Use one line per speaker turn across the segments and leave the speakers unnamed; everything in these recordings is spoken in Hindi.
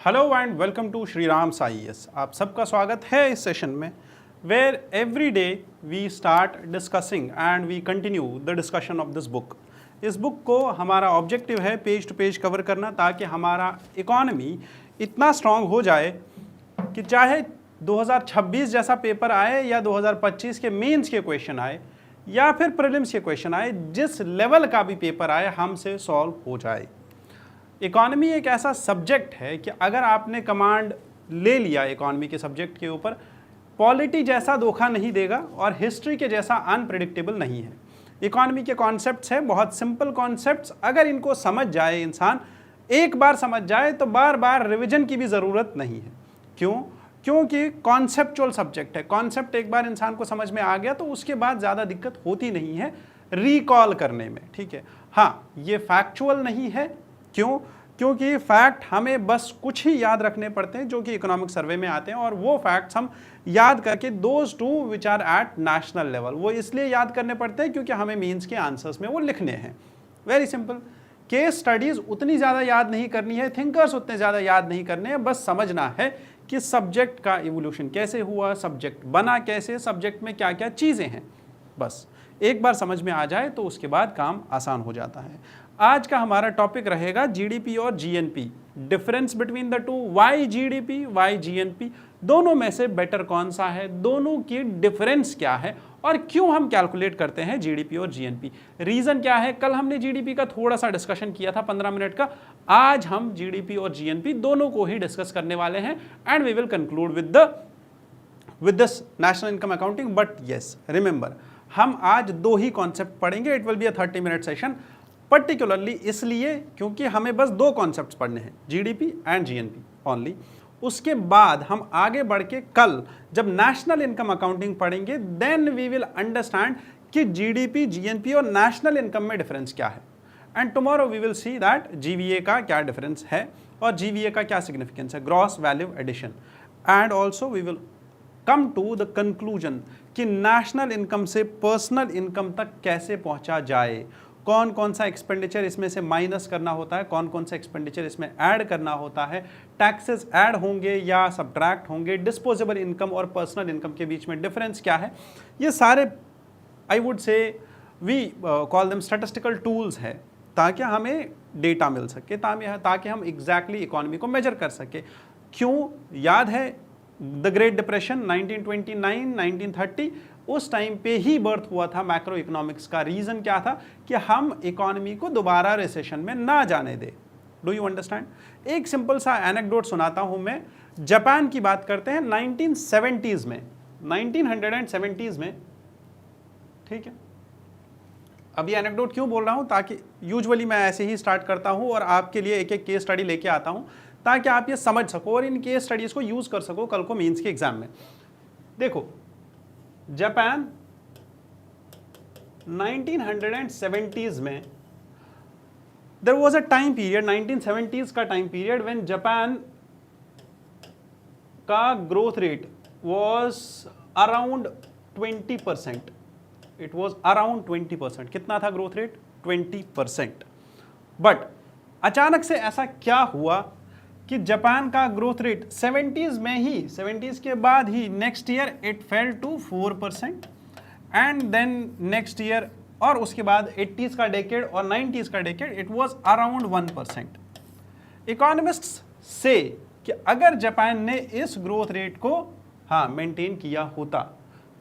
Hello and welcome to Shri Ram IAS. आप सबका स्वागत है इस सेशन में where every day we start discussing and we continue the discussion of this book. इस बुक को हमारा ऑब्जेक्टिव है पेज टू पेज कवर करना, ताकि हमारा इकॉनमी इतना स्ट्रांग हो जाए कि चाहे 2026 जैसा पेपर आए या 2025 के मेंस के क्वेश्चन आए या फिर प्रीलिम्स के क्वेश्चन आए, जिस लेवल का भी पेपर आए हमसे सॉल्व हो जाए। इकॉनमी एक ऐसा सब्जेक्ट है कि अगर आपने कमांड ले लिया इकॉनमी के सब्जेक्ट के ऊपर, पॉलिटी जैसा धोखा नहीं देगा और हिस्ट्री के जैसा अनप्रेडिक्टेबल नहीं है। इकॉनमी के कॉन्सेप्ट्स हैं बहुत सिंपल कॉन्सेप्ट्स, अगर इनको समझ जाए इंसान, एक बार समझ जाए तो बार बार रिवीजन की भी ज़रूरत नहीं है। क्यों? क्योंकि कॉन्सेप्चुअल सब्जेक्ट है। कॉन्सेप्ट एक बार इंसान को समझ में आ गया तो उसके बाद ज़्यादा दिक्कत होती नहीं है रिकॉल करने में। ठीक है, हाँ, ये फैक्चुअल नहीं है। क्यों? क्योंकि फैक्ट हमें बस कुछ ही याद रखने पड़ते हैं जो कि इकोनॉमिक सर्वे में आते हैं, और वो फैक्ट्स हम याद करके those two which are at national level, वो इसलिए याद करने पड़ते हैं क्योंकि हमें मीन्स के आंसर्स में वो लिखने हैं। Very simple. केस स्टडीज उतनी ज़्यादा याद नहीं करनी है, थिंकर्स उतने ज़्यादा याद नहीं करने हैं, बस समझना है कि सब्जेक्ट का इवोल्यूशन कैसे हुआ, सब्जेक्ट बना कैसे, सब्जेक्ट में क्या क्या चीज़ें हैं। बस एक बार समझ में आ जाए तो उसके बाद काम आसान हो जाता है। आज का हमारा टॉपिक रहेगा जीडीपी और GNP, difference between the two, why GDP why GNP, दोनों में से बेटर कौन सा है, दोनों की डिफरेंस क्या है और क्यों हम कैलकुलेट करते हैं जीडीपी और जीएनपी, रीजन क्या है। कल हमने जीडीपी का थोड़ा सा डिस्कशन किया था 15 मिनट का, आज हम जीडीपी और जीएनपी दोनों को ही डिस्कस करने वाले हैं and we will conclude with this national income accounting. But yes, remember, हम आज दो ही कॉन्सेप्ट पढ़ेंगे। It will be a 30 minute session, particularly इसलिए क्योंकि हमें बस दो कॉन्सेप्ट्स पढ़ने हैं, जीडीपी एंड जीएनपी ओनली। उसके बाद हम आगे बढ़ के कल जब नेशनल इनकम अकाउंटिंग पढ़ेंगे, देन वी विल अंडरस्टैंड कि जीडीपी, जीएनपी और नेशनल इनकम में डिफरेंस क्या है। And tomorrow we will see that GVA का क्या डिफरेंस है और जीवीए का क्या सिग्निफिकेंस है, gross value addition. And also we will come to the conclusion कि नेशनल इनकम से पर्सनल इनकम तक कैसे पहुंचा जाए, कौन कौन सा एक्सपेंडिचर इसमें से माइनस करना होता है, कौन कौन सा एक्सपेंडिचर इसमें ऐड करना होता है, टैक्सेस ऐड होंगे या सब्ट्रैक्ट होंगे, डिस्पोजेबल इनकम और पर्सनल इनकम के बीच में डिफरेंस क्या है। ये सारे I would say we call them statistical tools है, ताकि हमें डेटा मिल सके, ताकि हम एग्जैक्टली इकोनॉमी को मेजर कर सके। क्यों? याद है द ग्रेट डिप्रेशन 1929 1930, उस टाइम पे ही बर्थ हुआ था मैक्रो इकोनॉमिक्स का। रीजन क्या था कि हम इकोनॉमी को दोबारा रिसेशन में ना जाने दे। Do you understand? एक सिंपल सा एनेक्डोट सुनाता हूं मैं। जापान की बात करते हैं 1970s में, 1970s में। ठीक है, अभी एनेक्डोट क्यों बोल रहा हूं, ताकि यूजुअली मैं ऐसे ही स्टार्ट करता हूं और आपके लिए एक एक केस स्टडी लेके आता हूं ताकि आप ये समझ सको और इन केस स्टडीज को यूज कर सको कल को मेंस के एग्जाम में। देखो, जापान 1970s में there was a time period, 1970s का टाइम पीरियड, व्हेन जापान का growth rate was around 20%। It was around 20%। कितना था ग्रोथ रेट? 20%। बट अचानक से ऐसा क्या हुआ कि जापान का ग्रोथ रेट 70s में ही, 70s के बाद ही next year it fell to 4% and then next year, और उसके बाद 80s का डेकेड और 90s का decade it was around 1%। Economists से कि अगर जापान ने इस ग्रोथ रेट को मेंटेन किया होता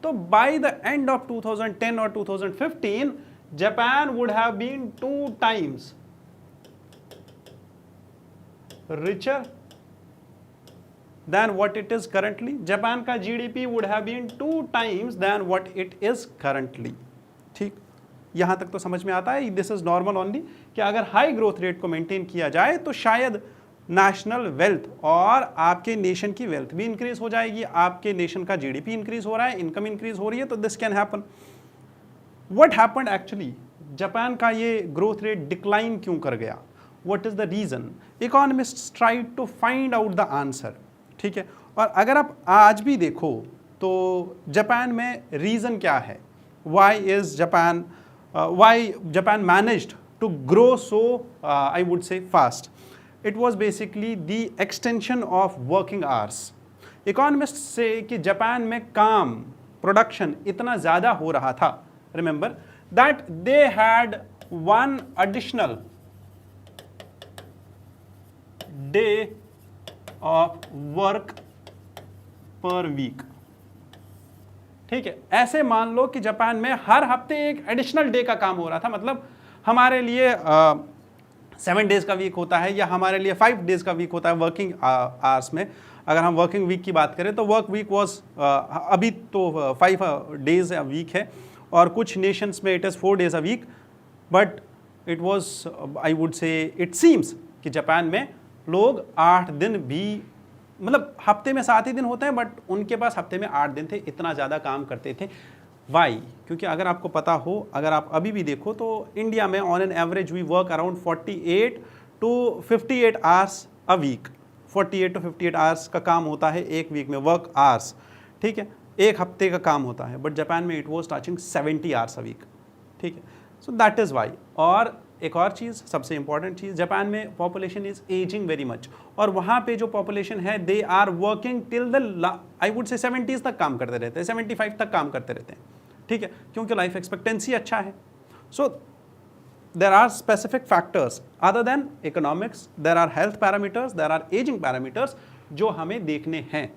तो बाय द एंड ऑफ 2010 और 2015 Japan would have been 2 times richer than what it is currently. Japan का GDP would have been 2 times than what it is currently. ठीक, यहां तक तो समझ में आता है। दिस इज नॉर्मल ओनली कि अगर हाई ग्रोथ रेट को मेंटेन किया जाए तो शायद नेशनल वेल्थ और आपके नेशन की वेल्थ भी इंक्रीज हो जाएगी। आपके नेशन का जीडीपी इंक्रीज हो रहा है, इनकम इंक्रीज हो रही है, तो this can happen. What happened actually, Japan का ये ग्रोथ रेट डिक्लाइन क्यों कर गया? What is the reason? Economists tried to find out the answer. ठीक है, और अगर आप आज भी देखो तो जापान में रीज़न क्या है, why Japan managed to grow so I would say fast? It was basically the extension of working hours. Economist से कि जापान में काम प्रोडक्शन इतना ज़्यादा हो रहा था, remember that they had 1 additional day off work per week. ठीक है, ऐसे मान लो कि जापान में हर हफ्ते एक एडिशनल डे का काम हो रहा था। मतलब हमारे लिए 7 डेज का वीक होता है या हमारे लिए 5 डेज का वीक होता है वर्किंग आवर्स में। अगर हम वर्किंग वीक की बात करें तो वर्क वीक वॉज अभी तो 5 डेज अ वीक है, और कुछ नेशंस में it is 4 days a week, but it was I would say it seems कि जापान में लोग 8 दिन भी, मतलब हफ्ते में 7 ही दिन होते हैं, बट उनके पास हफ्ते में 8 दिन थे, इतना ज़्यादा काम करते थे। वाई? क्योंकि अगर आपको पता हो, अगर आप अभी भी देखो तो इंडिया में on an average we work around 48 to 58 hours a week. 48 to 58 hours का काम होता है एक वीक में, वर्क आवर्स। ठीक है, एक हफ्ते का काम होता है, बट जापान में it was touching 70 hours a week. ठीक है, सो दैट इज़ वाई। और एक और चीज़, सबसे इंपॉर्टेंट चीज़, जापान में population is ageing very much, और वहाँ पे जो पॉपुलेशन है they are working till the I would say 70s तक काम करते रहते हैं, 75 तक काम करते रहते हैं। ठीक है, क्योंकि लाइफ एक्सपेक्टेंसी अच्छा है। So there are specific factors other than economics, there are health parameters, there are ageing parameters जो हमें देखने हैं।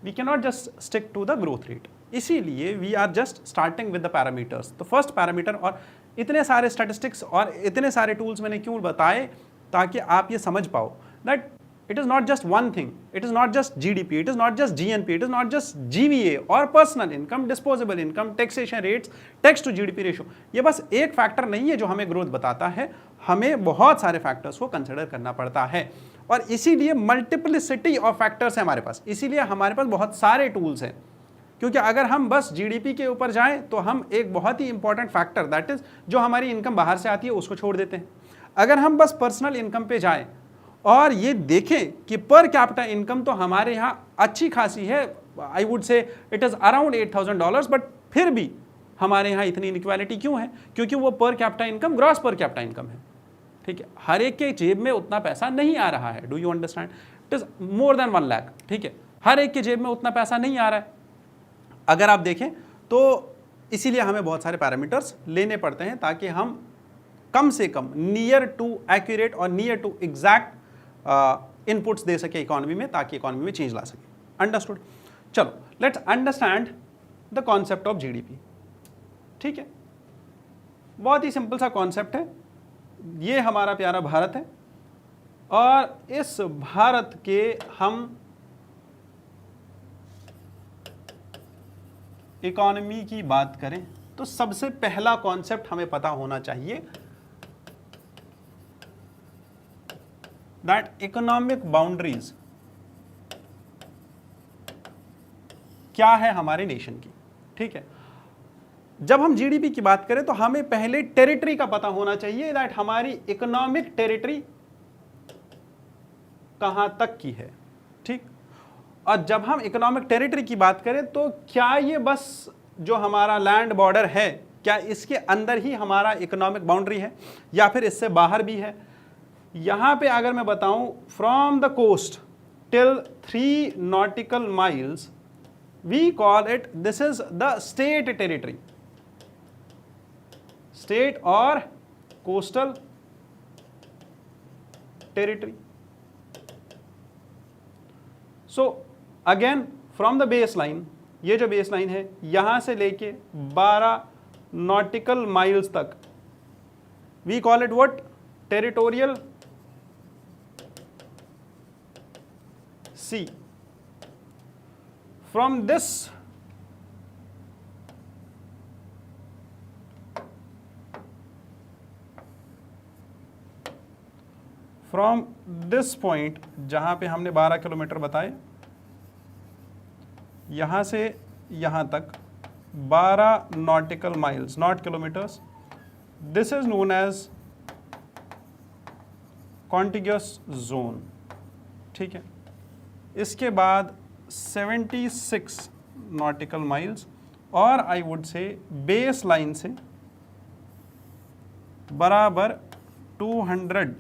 We can not just stick to the growth rate, इसीलिए we are just starting with the parameters. तो फर्स्ट पैरामीटर, और इतने सारे स्टैटिस्टिक्स और इतने सारे टूल्स मैंने क्यों बताए, ताकि आप ये समझ पाओ that it is not just one thing, it is not just GDP, it is not just GNP, it is not just GVA और personal income, disposable income, taxation rates, tax to GDP ratio. ये बस एक फैक्टर नहीं है जो हमें ग्रोथ बताता है, हमें बहुत सारे फैक्टर्स को कंसिडर करना पड़ता है, और इसीलिए मल्टीप्लिसिटी ऑफ फैक्टर्स है हमारे पास, इसीलिए हमारे पास बहुत सारे टूल्स हैं। क्योंकि अगर हम बस जीडीपी के ऊपर जाएं तो हम एक बहुत ही इंपॉर्टेंट फैक्टर, दैट इज जो हमारी इनकम बाहर से आती है, उसको छोड़ देते हैं। अगर हम बस पर्सनल इनकम पे जाएं और ये देखें कि पर कैपिटा इनकम तो हमारे यहाँ अच्छी खासी है, आई would say it is around $8,000, but फिर भी हमारे यहाँ इतनी इनइक्वालिटी क्यों है? क्योंकि वो per capita income gross per capita income है। ठीक है, हर एक के जेब में उतना पैसा नहीं आ रहा है। Do you understand? It is more than 1 lakh. ठीक है, हर एक के जेब में उतना पैसा नहीं आ रहा है अगर आप देखें तो। इसीलिए हमें बहुत सारे पैरामीटर्स लेने पड़ते हैं ताकि हम कम से कम नियर टू एक्यूरेट और नियर टू एग्जैक्ट इनपुट्स दे सके इकोनॉमी में, ताकि इकोनॉमी में चेंज ला सके। अंडरस्टूड? चलो let's understand the concept of GDP. ठीक है, बहुत ही सिंपल सा कॉन्सेप्ट है। ये हमारा प्यारा भारत है, और इस भारत के हम इकोनॉमी की बात करें तो सबसे पहला कॉन्सेप्ट हमें पता होना चाहिए दैट इकोनॉमिक बाउंड्रीज क्या है हमारे नेशन की। ठीक है, जब हम जीडीपी की बात करें तो हमें पहले टेरिटरी का पता होना चाहिए, दैट हमारी इकोनॉमिक टेरिटरी कहां तक की है। ठीक, और जब हम इकोनॉमिक टेरिटरी की बात करें तो क्या ये बस जो हमारा लैंड बॉर्डर है, क्या इसके अंदर ही हमारा इकोनॉमिक बाउंड्री है या फिर इससे बाहर भी है? यहाँ पे अगर मैं बताऊं, from the coast till 3 nautical miles we call it, this is the state territory. State और coastal territory. So again from the base line, ये जो बेस लाइन है यहां से लेके 12 नॉटिकल माइल्स तक we call it what? Territorial sea. From this point जहां पे हमने 12 किलोमीटर बताए, यहां से यहां तक 12 nautical miles, not kilometres, this is known as contiguous zone. ठीक है, इसके बाद 76 नॉटिकल माइल्स, और I would say baseline से बराबर 200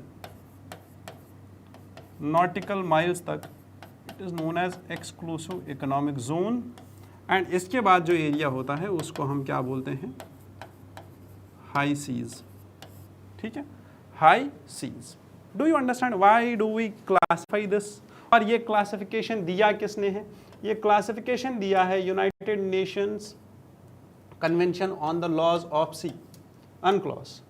नॉटिकल माइल्स तक it is known as exclusive economic zone. And इसके बाद जो एरिया होता है उसको हम क्या बोलते हैं, हाई सीज। ठीक है, high seas. Do you understand why do we classify this? और ये क्लासिफिकेशन दिया किसने है? ये क्लासिफिकेशन दिया है United Nations Convention on the laws of sea, UNCLOS.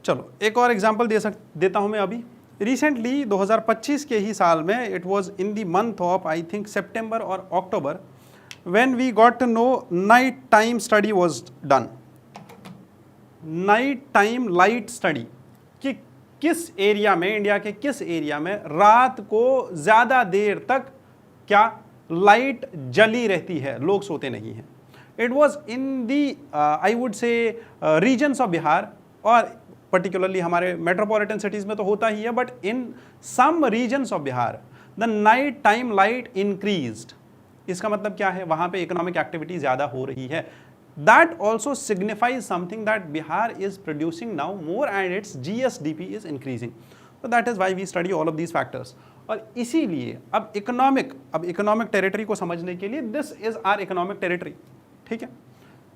चलो एक और एग्जांपल देता हूं मैं अभी। रिसेंटली 2025 के ही साल में, it was in the month of I think सितंबर और अक्टूबर, when we got to know night time study was done. Night time light study कि किस एरिया में, इंडिया के किस एरिया में रात को ज़्यादा देर तक क्या लाइट जली रहती है, लोग सोते नहीं हैं। It was in the I would say regions of Bihar, और पर्टिकुलरली हमारे मेट्रोपॉलिटन सिटीज़ में तो होता ही है, but in some regions of Bihar the night time light increased. इसका मतलब क्या है, वहाँ पे इकोनॉमिक एक्टिविटी ज़्यादा हो रही है। That also signifies something that Bihar is producing now more and its GSDP is increasing. So that is why we study all of these factors. और इसीलिए अब इकोनॉमिक टेरिटरी को समझने के लिए this is our economic territory. ठीक है,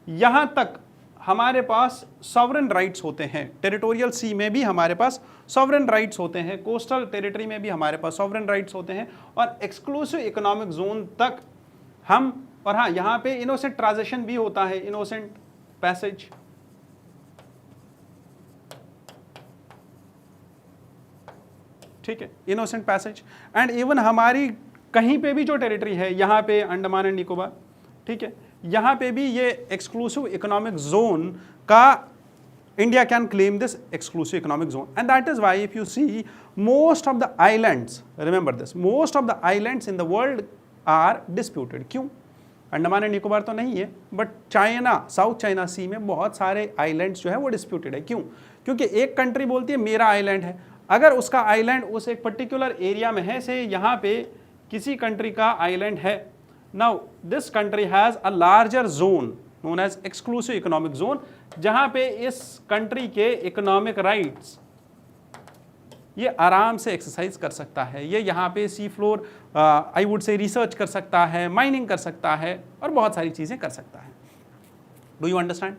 यहाँ तक हमारे पास सॉवरेन राइट्स होते हैं, टेरिटोरियल सी में भी हमारे पास सॉवरेन राइट्स होते हैं, कोस्टल टेरिटरी में भी हमारे पास सॉवरेन राइट्स होते हैं, और एक्सक्लूसिव इकोनॉमिक जोन तक हम, और हाँ यहाँ पे इनोसेंट ट्रांजिशन भी होता है, इनोसेंट पैसेज। ठीक है, इनोसेंट पैसेज। एंड इवन हमारी कहीं पे भी जो टेरिटरी है, यहाँ पे अंडमान एंड निकोबार, ठीक है, यहाँ पे भी ये एक्सक्लूसिव इकोनॉमिक जोन का India can claim this exclusive economic zone. And that is why if you see most of the islands, remember this, most of the islands in the world are disputed. क्यों? अंडमान एंड निकोबार तो नहीं है, but China, South China Sea में बहुत सारे आइलैंड्स जो है वो डिस्प्यूटेड है। क्यों? क्योंकि एक कंट्री बोलती है मेरा आइलैंड है, अगर उसका आइलैंड उस एक पर्टिकुलर एरिया में है, से यहाँ पे किसी कंट्री का आइलैंड है, now this country has a larger zone known as exclusive economic zone, जहाँ पे इस कंट्री के इकोनॉमिक राइट्स ये आराम से एक्सरसाइज कर सकता है। ये यहाँ पे सी फ्लोर आई वुड से रिसर्च कर सकता है, माइनिंग कर सकता है, और बहुत सारी चीज़ें कर सकता है। Do you understand?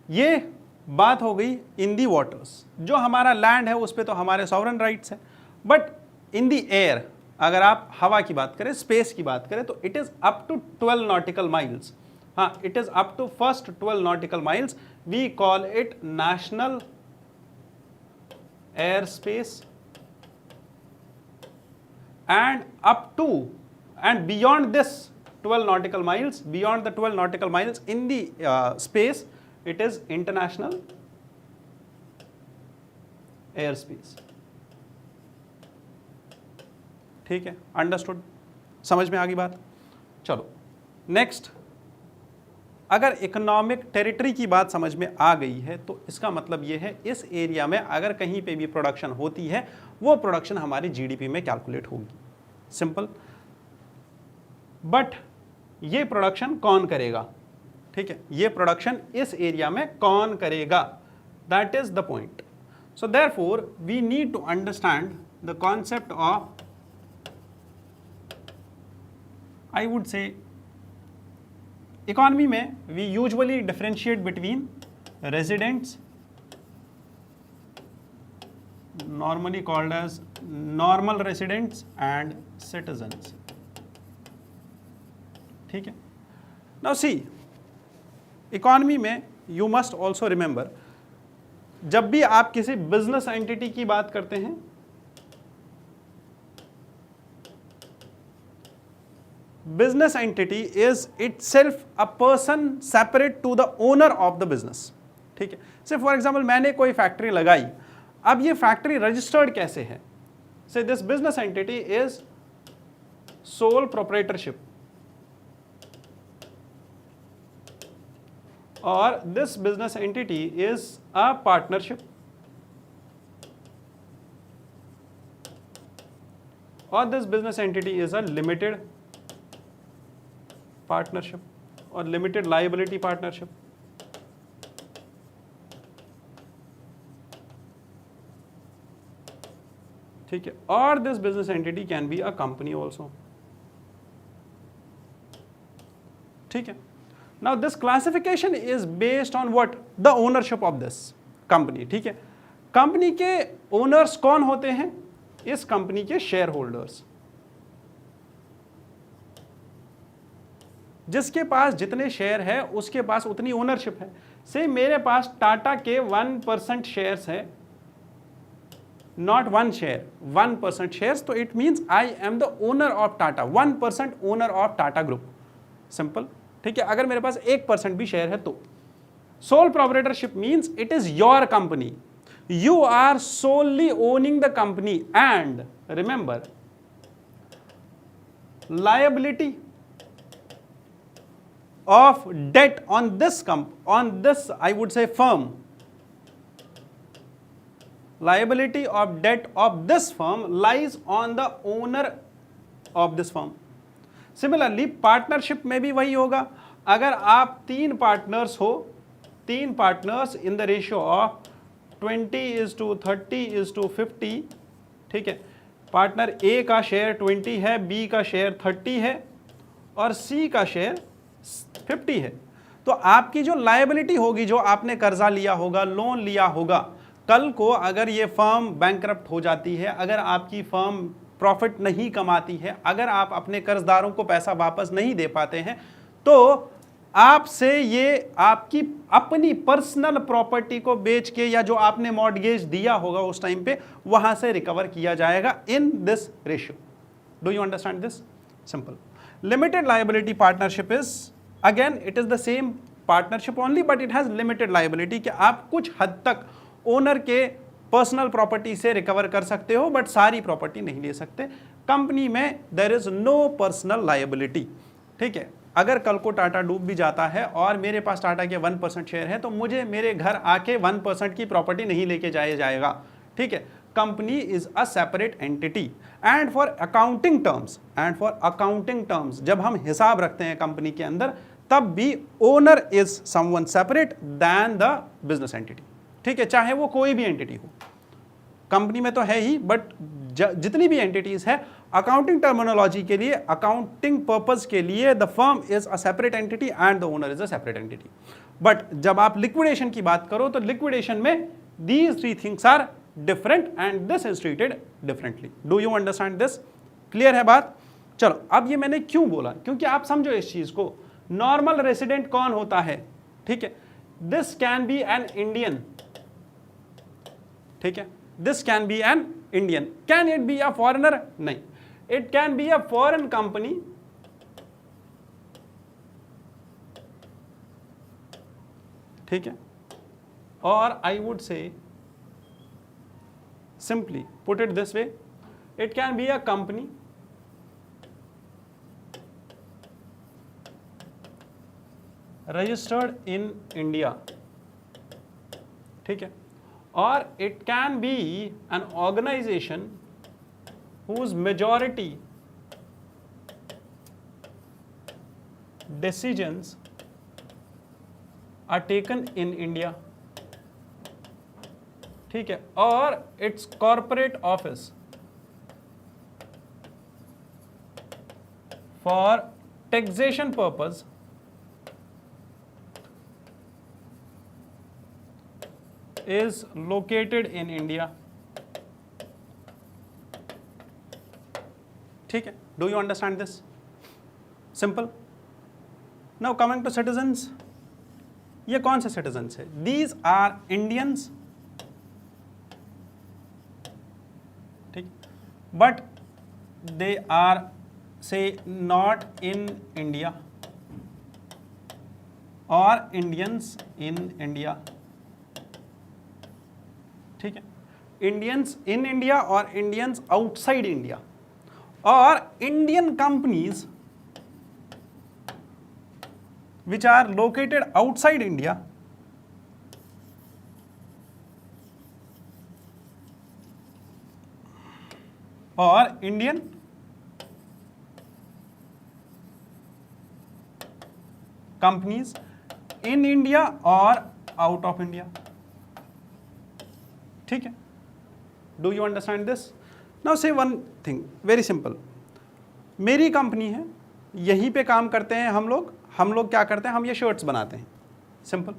ये बात हो गई इन दी वाटर्स। जो हमारा लैंड है उस पे तो हमारे सॉवरेन राइट्स है, बट इन दी एयर अगर आप हवा की बात करें, स्पेस की बात करें, तो it is up to 12 nautical miles. हाँ, it is up to first 12 nautical miles, we call it national airspace, and up to and beyond this 12 nautical miles, beyond the 12 nautical miles in the space, it is international airspace. ठीक है, अंडरस्टूड, समझ में आ गई बात। चलो नेक्स्ट, अगर इकोनॉमिक टेरिटरी की बात समझ में आ गई है तो इसका मतलब ये है इस एरिया में अगर कहीं पे भी प्रोडक्शन होती है वो प्रोडक्शन हमारी जीडीपी में कैलकुलेट होगी। सिंपल। बट ये प्रोडक्शन कौन करेगा? ठीक है, ये प्रोडक्शन इस एरिया में कौन करेगा? That is the point. So therefore we need to understand the concept of, I would say, economy में we usually differentiate between residents, normally called as normal residents, and citizens. ठीक है, नाउ सी, इकोनॉमी में यू मस्ट ऑल्सो रिमेंबर, जब भी आप किसी बिजनेस एंटिटी की बात करते हैं, business entity is itself a person separate to the owner of the business. ठीक है, से फॉर एग्जाम्पल मैंने कोई फैक्ट्री लगाई, अब ये फैक्ट्री रजिस्टर्ड कैसे है? Say this business entity is sole proprietorship, और this business entity is a partnership, और this business entity is a limited partnership और लिमिटेड लायबिलिटी पार्टनरशिप। ठीक है, और this business entity can be a company also. ठीक है, now this classification is based on what, the ownership of this company. ठीक है, कंपनी के ओनर्स कौन होते हैं? इस कंपनी के शेयर होल्डर्स, जिसके पास जितने शेयर है उसके पास उतनी ओनरशिप है। से मेरे पास टाटा के 1% शेयर्स है, नॉट 1 शेयर, 1% शेयर्स, तो it means I am the owner of Tata, 1% owner of Tata group, simple. ठीक है, अगर मेरे पास 1% भी शेयर है तो sole proprietorship means it is your company, you are solely owning the company, and remember liability of debt on this I would say firm, liability of debt of this firm lies on the owner of this firm. Similarly partnership में भी वही होगा। अगर आप 3 पार्टनर्स हो, 3 partners in the ratio of 20:30:50, ठीक है, पार्टनर ए का शेयर 20 है, बी का शेयर 30 है और सी का शेयर 50 है, तो आपकी जो लायबिलिटी होगी, जो आपने कर्जा लिया होगा, लोन लिया होगा, कल को अगर ये फर्म बैंकरप्ट हो जाती है, अगर आपकी फर्म प्रॉफिट नहीं कमाती है, अगर आप अपने कर्जदारों को पैसा वापस नहीं दे पाते हैं, तो आपसे ये आपकी अपनी पर्सनल प्रॉपर्टी को बेच के या जो आपने मॉर्गेज दिया होगा उस टाइम पे, वहां से रिकवर किया जाएगा in this ratio. Do you understand this? Simple. Limited liability partnership is again it is the same partnership only, but it has limited liability, कि आप कुछ हद तक ओनर के पर्सनल प्रॉपर्टी से रिकवर कर सकते हो, बट सारी प्रॉपर्टी नहीं ले सकते। कंपनी में there is no personal liability. ठीक है, अगर कल को टाटा डूब भी जाता है और मेरे पास टाटा के 1% शेयर है, तो मुझे मेरे घर आके 1% की प्रॉपर्टी नहीं लेके जाया जाएगा। ठीक है, company is a separate entity and for accounting terms जब हम हिसाब रखते हैं कंपनी के अंदर, तब भी owner is someone separate than the business entity. ठीक है, चाहे वो कोई भी एंटिटी हो, कंपनी में तो है ही, बट जितनी भी एंटिटीज है, अकाउंटिंग टर्मिनोलॉजी के लिए, अकाउंटिंग पर्पस के लिए, the firm is a separate entity and the owner is a separate entity. But जब आप लिक्विडेशन की बात करो, तो लिक्विडेशन में these 3 things are different and this is treated differently. Do you understand this? Clear है बात? चलो, अब ये मैंने क्यों बोला, क्योंकि आप समझो इस चीज को। नॉर्मल रेसिडेंट कौन होता है? ठीक है, this can be N Indian. ठीक है, this can be an Indian. Can it be a foreigner? नहीं, it can be a foreign company ठीक है, or I would say simply put it this way, it can be a company registered in India। ठीक है, or it can be an organization whose majority decisions are taken in India। ठीक है, और its corporate office for taxation purpose is located in India। ठीक है, do you understand this? Simple. Now coming to citizens, ये कौन से citizens है? These are Indians, ठीक, but they are say not in India or Indians in India। ठीक है, इंडियंस इन इंडिया और इंडियंस आउटसाइड इंडिया, और Indian companies which are located outside India और इंडियन कंपनीज इन इंडिया और आउट ऑफ इंडिया। ठीक है, do you understand this? Now say one thing very simple, मेरी कंपनी है, यहीं पे काम करते हैं हम लोग क्या करते हैं, हम ये शर्ट्स बनाते हैं, सिंपल।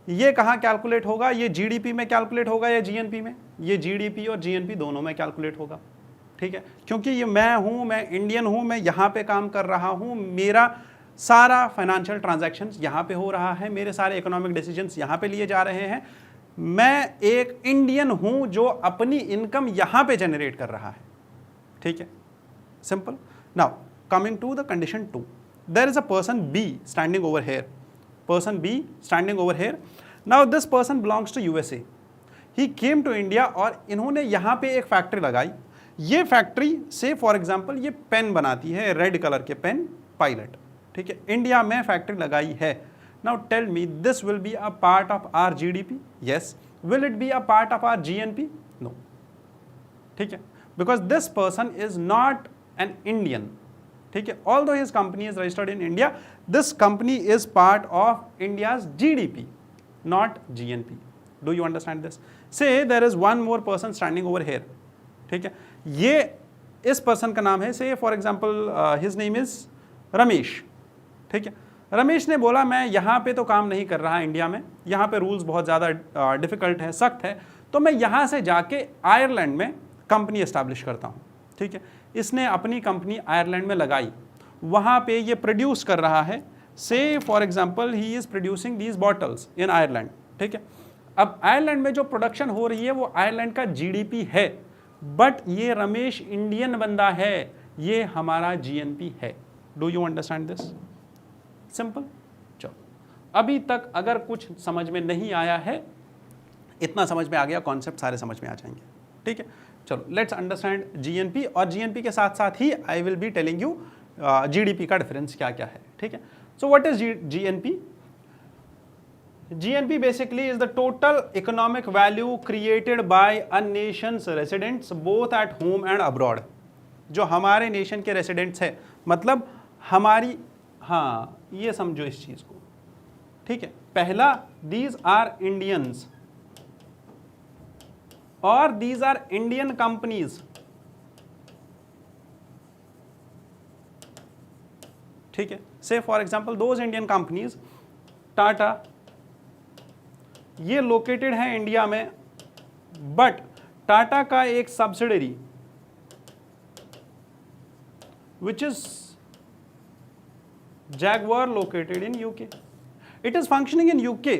ये कहाँ कैलकुलेट होगा, ये जीडीपी में कैलकुलेट होगा या जीएनपी में? ये जीडीपी और जीएनपी दोनों में कैलकुलेट होगा। ठीक है, क्योंकि ये मैं इंडियन हूँ, मैं यहाँ पे काम कर रहा हूँ, मेरा सारा फाइनेंशियल ट्रांजैक्शंस यहाँ पे हो रहा है, मेरे सारे इकोनॉमिक डिसीजंस यहाँ पे लिए जा रहे हैं, मैं एक इंडियन हूँ जो अपनी इनकम यहाँ पे जनरेट कर रहा है। ठीक है, simple. Now coming to the condition 2, there is a person B standing over here, person B standing over here. Now this person belongs to USA, he came to India और इन्होंने यहाँ पे एक फैक्ट्री लगाई। ये फैक्ट्री से फॉर एग्जाम्पल ये पेन बनाती है, रेड कलर के पेन, पायलट। ठीक है, इंडिया में फैक्ट्री लगाई है। Now tell me, this will be a part of our GDP? Yes. Will it be a part of our GNP? No. ठीक है, because this person is not an Indian. ठीक है, although his company is registered in India, this company is part of India's GDP, not GNP. Do you understand this? Say there is one more person standing over hair. ठीक है, ये इस पर्सन का नाम है, say for example his name is Ramesh. ठीक है, रमेश ने बोला मैं यहाँ पे तो काम नहीं कर रहा इंडिया में, यहाँ पे रूल्स बहुत ज़्यादा डिफ़िकल्ट है, सख्त है, तो मैं यहाँ से जाके आयरलैंड में कंपनी एस्टैब्लिश करता हूँ। ठीक है, इसने अपनी कंपनी आयरलैंड में लगाई, वहाँ पे ये प्रोड्यूस कर रहा है, say for example he is producing these bottles in Ireland. ठीक है, अब आयरलैंड में जो प्रोडक्शन हो रही है वो आयरलैंड का जीडीपी है, बट ये रमेश इंडियन बंदा है, ये हमारा जीएनपी है। Do you understand this? Simple. चलो, अभी तक अगर कुछ समझ में नहीं आया है, इतना समझ में आ गया, कॉन्सेप्ट सारे समझ में आ जाएंगे। ठीक है, चलो लेट्स अंडरस्टैंड जीएनपी, और जीएनपी के साथ साथ ही I will be telling you GDP का डिफरेंस क्या क्या है। ठीक है, so what is GNP? GNP basically is the total economic value created by a nation's residents both at home and abroad। जो हमारे नेशन के रेसिडेंट्स है, मतलब हमारी, हाँ ये समझो इस चीज को। ठीक है, पहला दीज आर इंडियंस और दीज आर इंडियन कंपनीज। ठीक है, say for example those Indian companies, Tata, ये लोकेटेड है इंडिया में, बट टाटा का एक subsidiary which is Jaguar located in UK, it is functioning in UK.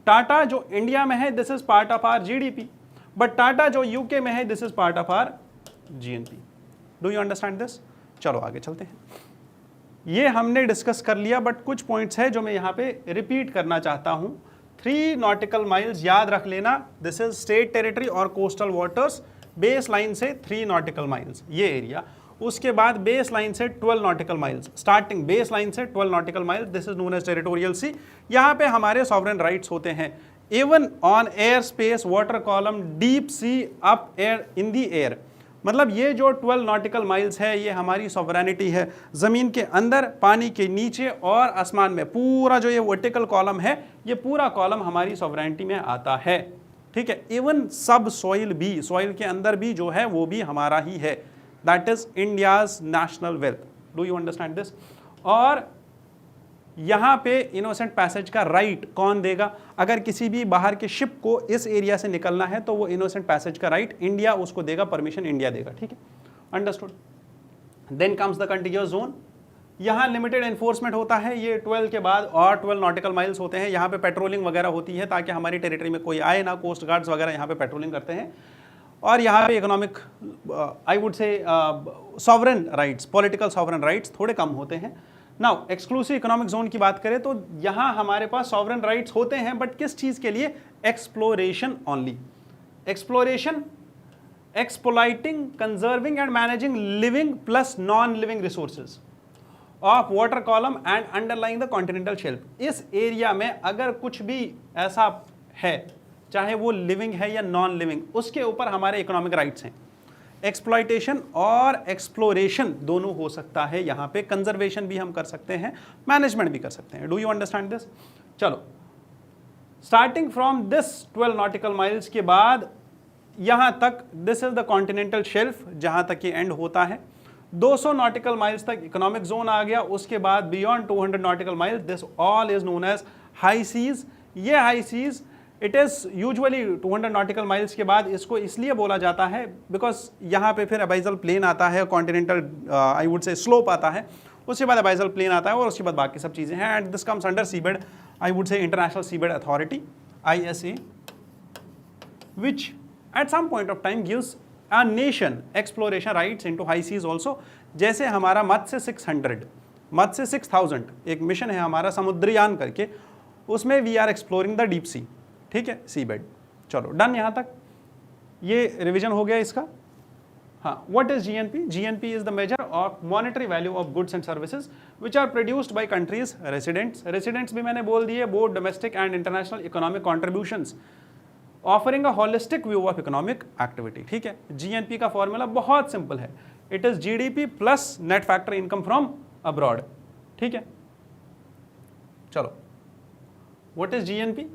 Tata जो इंडिया में है this is part of our GDP, but Tata जो यूके में है this is part of our GNP. Do you understand this? चलो आगे चलते हैं। ये हमने डिस्कस कर लिया, बट कुछ पॉइंट्स है जो मैं यहां पे रिपीट करना चाहता हूं। 3 नॉटिकल माइल्स याद रख लेना, दिस इज स्टेट टेरिटरी और कोस्टल वाटर्स, बेस लाइन से 3 नॉटिकल माइल्स ये एरिया, उसके बाद बेस लाइन से 12 nautical miles, starting baseline से 12 nautical miles, this is known as territorial sea. यहाँ पे हमारे सॉवरेन राइट्स होते हैं, even on airspace, water column, deep sea, up air, in the air. मतलब ये जो 12 नॉटिकल माइल्स है ये हमारी सॉवरेनिटी है, ज़मीन के अंदर, पानी के नीचे और आसमान में, पूरा जो ये वर्टिकल कॉलम है ये पूरा कॉलम हमारी सॉवरेनिटी में आता है। ठीक है, इवन सब सॉइल भी, सॉइल के अंदर भी जो है वो भी हमारा ही है, that is India's national wealth. Do you understand this? और यहाँ पे इनोसेंट पैसेज का राइट कौन देगा? अगर किसी भी बाहर के शिप को इस एरिया से निकलना है तो वो इनोसेंट पैसेज का राइट इंडिया उसको देगा, परमिशन इंडिया देगा। ठीक है, understood. Then comes the continuous zone, यहाँ लिमिटेड एनफोर्समेंट होता है, ये 12 के बाद और 12 नॉटिकल माइल्स होते हैं, यहाँ पे पेट्रोलिंग वगैरह होती है ताकि हमारी टेरिटरी में कोई आए ना, कोस्ट गार्ड्स वगैरह यहाँ पे पेट्रोलिंग करते हैं। और यहाँ पे इकोनॉमिक, आई वुड से sovereign rights, political sovereign rights थोड़े कम होते हैं। नाउ एक्सक्लूसिव इकोनॉमिक जोन की बात करें तो यहाँ हमारे पास सॉवरेन राइट्स होते हैं, बट किस चीज़ के लिए? Exploration only. Exploration, exploiting, conserving and managing living plus non living resources of water column and underlying the continental shelf. इस एरिया में अगर कुछ भी ऐसा है, चाहे वो लिविंग है या नॉन लिविंग, उसके ऊपर हमारे इकोनॉमिक राइट्स हैं। एक्सप्लॉयटेशन और एक्सप्लोरेशन दोनों हो सकता है यहाँ पे, कंजर्वेशन भी हम कर सकते हैं, मैनेजमेंट भी कर सकते हैं। Do you understand this? चलो, starting from this 12 nautical miles के बाद यहाँ तक, this is the continental shelf जहाँ तक ये एंड होता है। 200 नॉटिकल माइल्स तक इकोनॉमिक जोन आ गया, उसके बाद beyond 200 nautical miles this all is known as high seas. ये high seas it is usually 200 nautical miles के बाद इसको इसलिए बोला जाता है बिकॉज यहाँ पे फिर अबाइजल प्लेन आता है, कॉन्टिनेंटल आई वुड से स्लोप आता है, उसके बाद अबाइजल प्लेन आता है और उसके बाद बाकी सब चीज़ें हैं। And this comes under seabed, I would से international seabed authority ISA, which at some point of time gives a nation exploration rights into high seas also। जैसे हमारा मत्स्य 600, मत्स्य 6000 एक मिशन है हमारा समुद्रयान करके, उसमें we are exploring the deep sea, ठीक है, सी बेड। चलो डन, यहाँ तक ये रिविजन हो गया इसका। हाँ, what is GNP? GNP is the measure of monetary value of goods and services which are produced by country's residents. Residents भी मैंने बोल दिए, both domestic and international economic contributions offering a holistic view of economic activity, ठीक है। GNP का फॉर्मूला बहुत सिंपल है, it is GDP plus net factor income from abroad, ठीक है। चलो, what is GNP?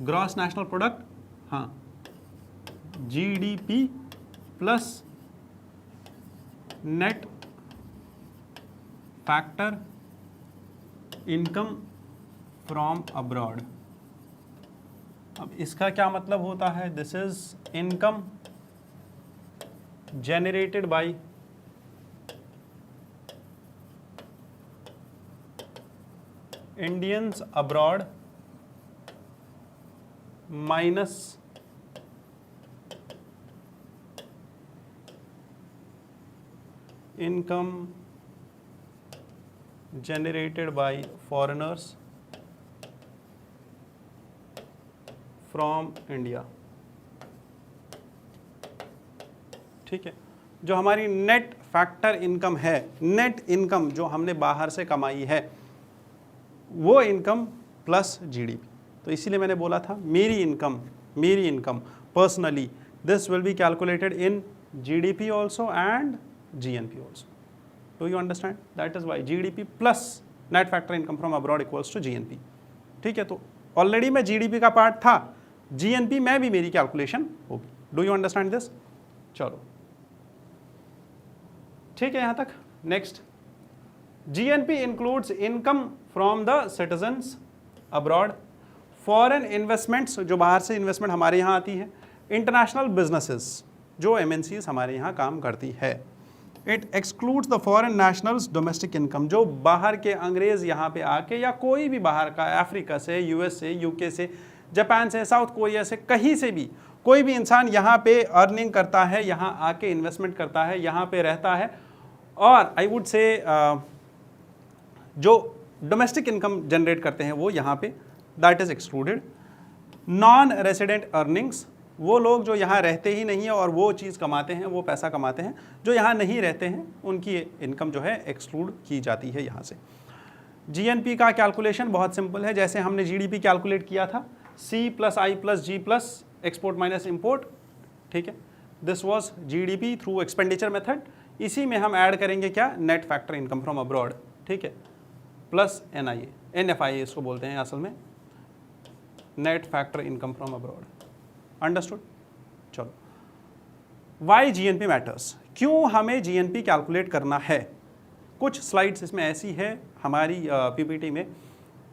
Gross national product, हाँ, GDP plus net factor income from abroad. अब इसका क्या मतलब होता है? This is income generated by Indians abroad minus income generated by foreigners from India, ठीक है। जो हमारी नेट फैक्टर इनकम है, नेट इनकम जो हमने बाहर से कमाई है, वो इनकम प्लस GDP। तो इसीलिए मैंने बोला था मेरी income personally, this will be calculated in GDP also and GNP also. Do you understand? That is why GDP plus net factor income from abroad equals to GNP, ठीक है। तो ऑलरेडी मैं GDP का पार्ट था, GNP में भी मेरी कैलकुलेशन होगी। Do you understand this? चलो ठीक है यहाँ तक। Next, GNP includes income from the citizens abroad, foreign investments जो बाहर से इन्वेस्टमेंट हमारे यहाँ आती है, इंटरनेशनल बिजनेसेस जो MNCs हमारे यहाँ काम करती है। It excludes the foreign nationals domestic income, जो बाहर के अंग्रेज यहाँ पे आके या कोई भी बाहर का, अफ्रीका से, US से, UK से, जापान से, साउथ कोरिया से, कहीं से भी कोई भी इंसान यहाँ पे अर्निंग करता है, यहाँ आके इन्वेस्टमेंट करता है, यहाँ पे रहता है, और आई वुड से जो डोमेस्टिक इनकम जनरेट करते हैं वो यहाँ पे, that is excluded. Non resident earnings, वो लोग जो यहाँ रहते ही नहीं है और वो चीज़ कमाते हैं, वो पैसा कमाते हैं, जो यहाँ नहीं रहते हैं उनकी इनकम जो है एक्सक्लूड की जाती है यहाँ से। GNP का कैलकुलेशन बहुत सिंपल है, जैसे हमने GDP कैलकुलेट किया था, C plus I plus G plus export minus import, ठीक है। This was GDP through expenditure method. इसी में हम ऐड करेंगे क्या? Net factor income from abroad, ठीक है, प्लस NFI इसको बोलते हैं असल में, net factor income from abroad. Understood? चलो, वाई GNP मैटर्स, क्यों हमें GNP कैलकुलेट करना है? कुछ स्लाइड्स इसमें ऐसी है हमारी PPT में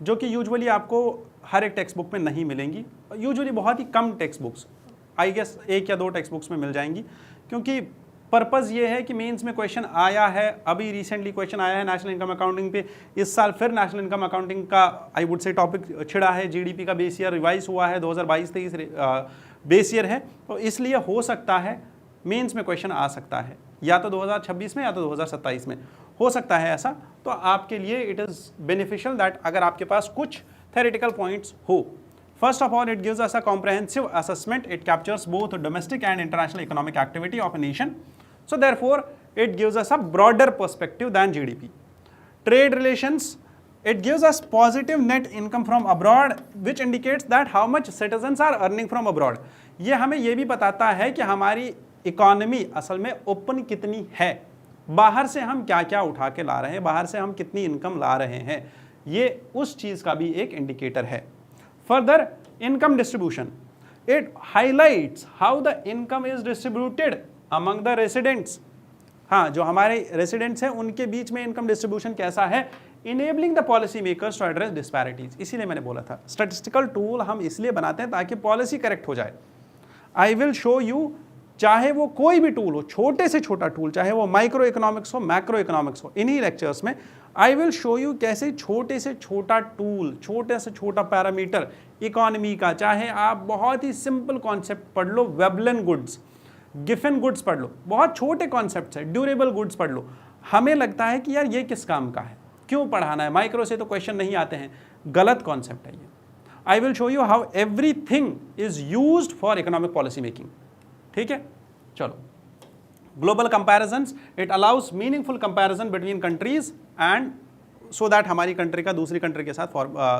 जो कि यूजुअली आपको हर एक टेक्स्ट बुक में नहीं मिलेंगी, यूजुअली बहुत ही कम टेक्स्ट बुक्स, आई गेस 1 या 2 टेक्स्ट बुक्स में मिल जाएंगी, क्योंकि पर्पज़ ये है कि मेंस में क्वेश्चन आया है, अभी रिसेंटली क्वेश्चन आया है नेशनल इनकम अकाउंटिंग पे, इस साल फिर नेशनल इनकम अकाउंटिंग का आई वुड से टॉपिक छिड़ा है, GDP का बेस ईयर रिवाइज हुआ है, 2022-23 बेस ईयर है, तो इसलिए हो सकता है मेंस में क्वेश्चन आ सकता है, या तो 2026 में या तो 2027 में हो सकता है ऐसा। तो आपके लिए इट इज़ बेनिफिशियल दैट अगर आपके पास कुछ थेरेटिकल पॉइंट्स हो। First of all, it gives us a comprehensive assessment, it captures both domestic and international economic activity of a nation, so therefore it gives us a broader perspective than GDP. Trade relations, It gives us positive net income from abroad, which indicates that how much citizens are earning from abroad. ये हमें ये भी बताता है कि हमारी इकोनॉमी असल में ओपन कितनी है, बाहर से हम क्या क्या उठा के ला रहे हैं, बाहर से हम कितनी इनकम ला रहे हैं, ये उस चीज़ का भी एक इंडिकेटर है. Further, income distribution. It highlights how the income is distributed among the residents. हाँ, जो हमारे रेसिडेंट्स हैं उनके बीच में इनकम डिस्ट्रीब्यूशन कैसा है. Enabling the policy makers to address disparities. इसीलिए मैंने बोला था स्टैटिस्टिकल टूल हम इसलिए बनाते हैं ताकि पॉलिसी करेक्ट हो जाए. आई विल शो यू, चाहे वो कोई भी टूल हो, छोटे से छोटा टूल, चाहे वो माइक्रो इकोनॉमिक्स हो, मैक्रो इकोनॉमिक्स हो, इन्हीं लेक्चर्स में आई विल शो यू कैसे छोटे से छोटा टूल, छोटे से छोटा पैरामीटर इकोनॉमी का, चाहे आप बहुत ही सिंपल कॉन्सेप्ट पढ़ लो, वेबलन गुड्स, गिफन गुड्स पढ़ लो, बहुत छोटे कॉन्सेप्ट्स है, ड्यूरेबल गुड्स पढ़ लो. हमें लगता है कि यार ये किस काम का है, क्यों पढ़ाना है, माइक्रो से तो क्वेश्चन नहीं आते हैं. गलत कॉन्सेप्ट है ये. I will show you how everything is used for economic policy making. ठीक है, चलो. Global comparisons, it allow us meaningful comparison between countries and so that हमारी कंट्री का दूसरी कंट्री के साथ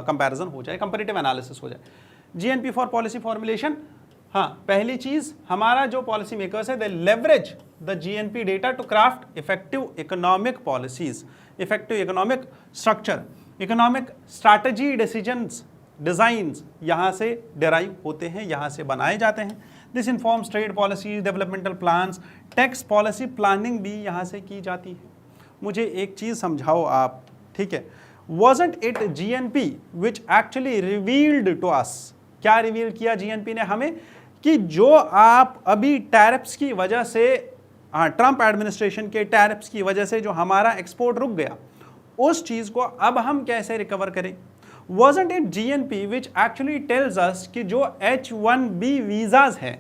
कंपैरिजन हो जाए, कंपैरेटिव एनालिसिस हो जाए. GNP for policy formulation. हाँ, पहली चीज, हमारा जो पॉलिसी मेकर्स है they leverage the GNP data to craft effective economic policies, effective economic structure, economic strategy decisions, designs यहाँ से डेराइव होते हैं, यहाँ से बनाए जाते हैं. This informs trade policy, developmental plans, tax policy planning भी यहाँ से की जाती है. मुझे एक चीज़ समझाओ आप, ठीक है. Wasn't it GNP which actually revealed to us, क्या रिवील किया जीएनपी ने हमें, कि जो आप अभी टैरिफ्स की वजह से, ट्रंप एडमिनिस्ट्रेशन के टैरिफ्स की वजह से जो हमारा एक्सपोर्ट रुक गया, उस चीज़ को अब हम कैसे रिकवर करें. Wasn't it GNP which actually tells us कि जो H1B वीज़ाज हैं,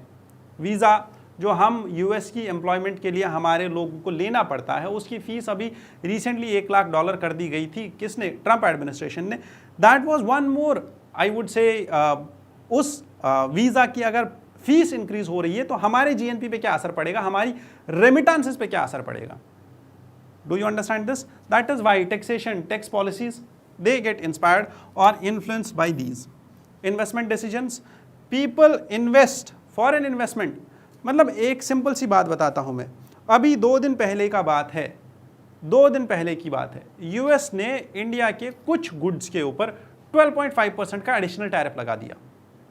वीज़ा जो हम यूएस की एम्प्लॉयमेंट के लिए हमारे लोगों को लेना पड़ता है, उसकी फ़ीस अभी रिसेंटली $1 लाख कर दी गई थी. किसने? ट्रंप एडमिनिस्ट्रेशन ने. That was one more, I would से, उस वीज़ा की अगर फीस इंक्रीज हो रही है तो हमारे जीएनपी पे क्या असर पड़ेगा, हमारी रेमिटेंसेस पे क्या असर पड़ेगा. Do you understand this? That is why taxation, tax policies, they get inspired or influenced by these. Investment decisions, people invest, foreign investment. मतलब एक सिंपल सी बात बताता हूं मैं, अभी 2 दिन पहले का बात है, 2 दिन पहले की बात है, यूएस ने इंडिया के कुछ गुड्स के ऊपर 12.5% का एडिशनल टैरिफ लगा दिया.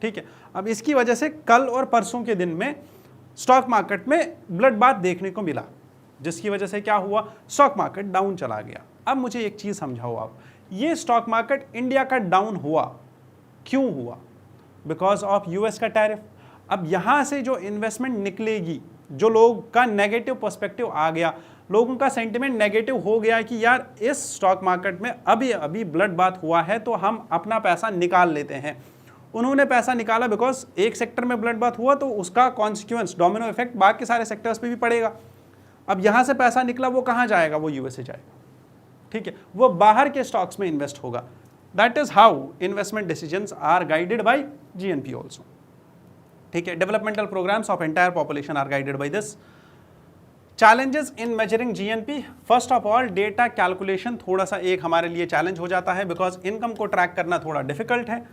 ठीक है, अब इसकी वजह से कल और परसों के दिन में स्टॉक मार्केट में ब्लड बाथ देखने को मिला, जिसकी वजह से क्या हुआ, स्टॉक मार्केट डाउन चला गया. अब मुझे एक चीज़ समझाओ आप, ये स्टॉक मार्केट इंडिया का डाउन हुआ, क्यों हुआ? बिकॉज ऑफ यूएस का टैरिफ. अब यहाँ से जो इन्वेस्टमेंट निकलेगी, जो लोग का नेगेटिव पर्सपेक्टिव आ गया, लोगों का सेंटिमेंट नेगेटिव हो गया कि यार इस स्टॉक मार्केट में अभी अभी ब्लड बाथ हुआ है तो हम अपना पैसा निकाल लेते हैं. उन्होंने पैसा निकाला बिकॉज एक सेक्टर में ब्लड बाथ हुआ तो उसका कॉन्सिक्वेंस, डोमिनो इफेक्ट बाकी सारे सेक्टर्स पे भी पड़ेगा. अब यहाँ से पैसा निकला, वो कहाँ जाएगा? वो यूएसए जाएगा. ठीक है, वो बाहर के स्टॉक्स में इन्वेस्ट होगा. That is how investment decisions are guided by GNP also. ठीक है, developmental programmes of entire population are guided by this. Challenges in measuring GNP, first of all data calculation थोड़ा सा एक हमारे लिए चैलेंज हो जाता है, बिकॉज इनकम को ट्रैक करना थोड़ा डिफिकल्ट है.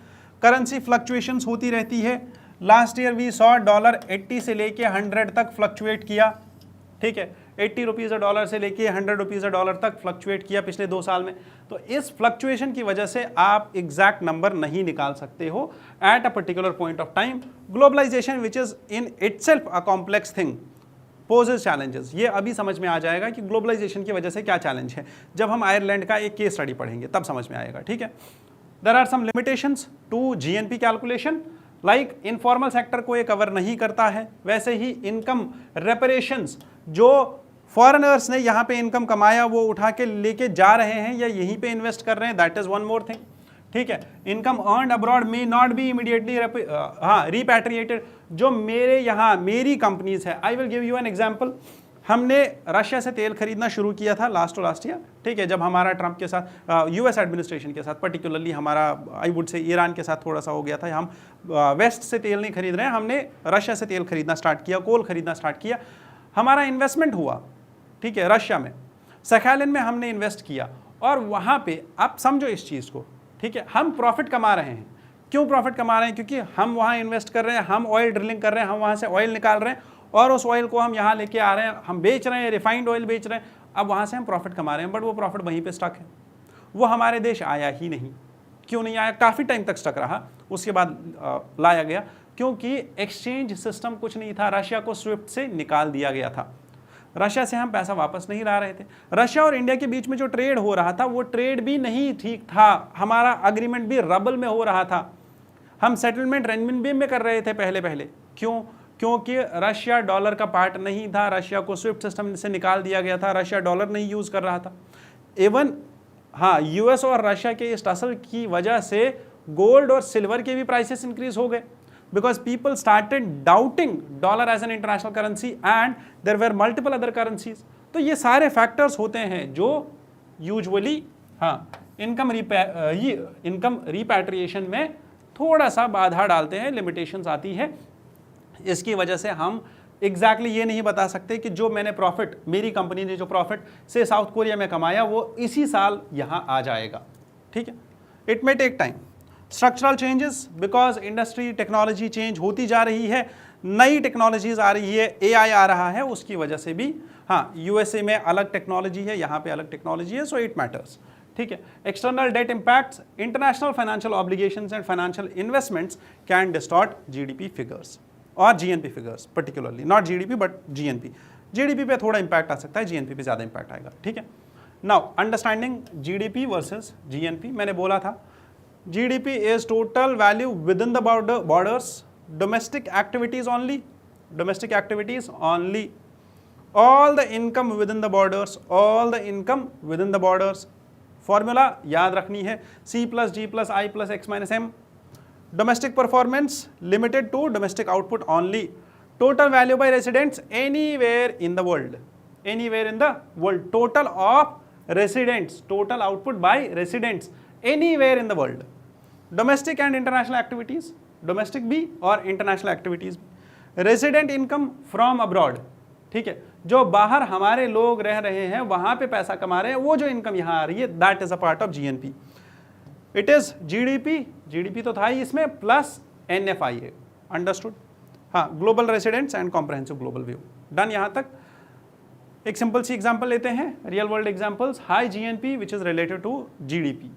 करेंसी फ्लक्चुएशंस होती रहती है. Last year we saw dollar 80 से लेके 100 तक फ्लक्चुएट किया. ठीक है, 80 रुपीज़ $1 से लेके 100 रुपीज़ $1 तक फ्लक्चुएट किया पिछले 2 साल में. तो इस फ्लक्चुएशन की वजह से आप एग्जैक्ट नंबर नहीं निकाल सकते हो at a particular point of time. Globalisation which is in itself a complex thing poses challenges. ये अभी समझ में आ जाएगा कि ग्लोबलाइजेशन की वजह से क्या चैलेंज है. जब हम आयरलैंड का एक केस स्टडी पढ़ेंगे तब समझ में आएगा. ठीक है, there are some limitations to GNP calculation, like informal sector को ये कवर नहीं करता है. वैसे ही इनकम रेपरेशंस, जो फॉरेनर्स ने यहाँ पे इनकम कमाया वो उठा के लेके जा रहे हैं या यहीं पे इन्वेस्ट कर रहे हैं, that is one more thing. ठीक है, income earned abroad may not be immediately repatriated. जो मेरे यहाँ मेरी कंपनीज है, I will give you an example. हमने रशिया से तेल खरीदना शुरू किया था लास्ट ईयर. ठीक है, जब हमारा ट्रंप के साथ, यूएस एडमिनिस्ट्रेशन के साथ, पर्टिकुलरली हमारा आई वुड से ईरान के साथ थोड़ा सा हो गया था. हम वेस्ट से तेल नहीं खरीद रहे हैं, हमने रशिया से तेल खरीदना स्टार्ट किया, कोल खरीदना स्टार्ट किया. हमारा इन्वेस्टमेंट हुआ, ठीक है, रशिया में, सखैलिन में हमने इन्वेस्ट किया और वहाँ पे आप समझो इस चीज़ को, ठीक है, हम प्रॉफिट कमा रहे हैं। क्यों प्रॉफिट कमा रहे हैं? क्योंकि हम वहाँ इन्वेस्ट कर रहे हैं, हम ऑयल ड्रिलिंग कर रहे हैं, हम वहाँ से ऑयल निकाल रहे हैं और उस ऑयल को हम यहाँ लेके आ रहे हैं, हम बेच रहे हैं, रिफाइंड ऑयल बेच रहे हैं, अब वहाँ से हम प्रॉफिट कमा रहे हैं, बट वो प्रॉफिट वहीं पे स्टक है, वो हमारे देश आया ही नहीं। क्यों नहीं आया? काफ़ी टाइम तक स्टक रहा, उसके बाद लाया गया क्योंकि एक्सचेंज सिस्टम कुछ नहीं था। रशिया को स्विफ्ट से निकाल दिया गया था, रशिया से हम पैसा वापस नहीं ला रहे थे। रशिया और इंडिया के बीच में जो ट्रेड हो रहा था वो ट्रेड भी नहीं ठीक था, हमारा अग्रीमेंट भी रबल में हो रहा था, हम सेटलमेंट रेनमिनबी में कर रहे थे पहले। क्यों? क्योंकि रशिया डॉलर का पार्ट नहीं था, रशिया को स्विफ्ट सिस्टम से निकाल दिया गया था, रशिया डॉलर नहीं यूज कर रहा था। इवन हाँ, यूएस और रशिया के इस टसल की वजह से गोल्ड और सिल्वर के भी प्राइसेस इंक्रीज हो गए, because people started doubting dollar as an international currency and there were multiple other currencies। तो ये सारे फैक्टर्स होते हैं जो यूजुअली हाँ इनकम रिपैट्रिएशन में थोड़ा सा बाधा डालते हैं, लिमिटेशंस आती है। इसकी वजह से हम एग्जैक्टली ये नहीं बता सकते कि जो मैंने प्रॉफिट, मेरी कंपनी ने जो प्रॉफिट से साउथ कोरिया में कमाया वो इसी साल यहाँ आ जाएगा, ठीक है। It may take time. Structural changes, because industry technology change होती जा रही है, नई टेक्नोलॉजीज आ रही है, एआई आ रहा है, उसकी वजह से भी हाँ यूएसए में अलग टेक्नोलॉजी है, यहाँ पे अलग टेक्नोलॉजी है, सो इट मैटर्स, ठीक है। External debt impacts, international financial obligations and financial investments can distort GDP figures और GNP figures, particularly not GDP but GNP. GDP पे थोड़ा इंपैक्ट आ सकता है, जीएनपी पे ज़्यादा इंपैक्ट आएगा, ठीक है। Now understanding GDP versus GNP, मैंने बोला था GDP is total value within the borders, domestic activities only, all the income within the borders, formula याद रखनी है, C plus G plus I plus X minus M, domestic performance limited to domestic output only, total value by residents anywhere in the world, total of residents, total output by residents anywhere in the world, domestic and international activities, domestic भी और international activities भी, resident income from abroad, ठीक है, जो बाहर हमारे लोग रह रहे हैं वहां पे पैसा कमा रहे हैं, वो जो इनकम यहाँ आ रही है, that is a part of GNP, it is GDP तो था ही इसमें प्लस NFI है, अंडरस्टूड। हाँ, global residents and comprehensive global view, done यहाँ तक। एक सिंपल सी एग्जांपल लेते हैं, real world examples, high GNP which is related to GDP,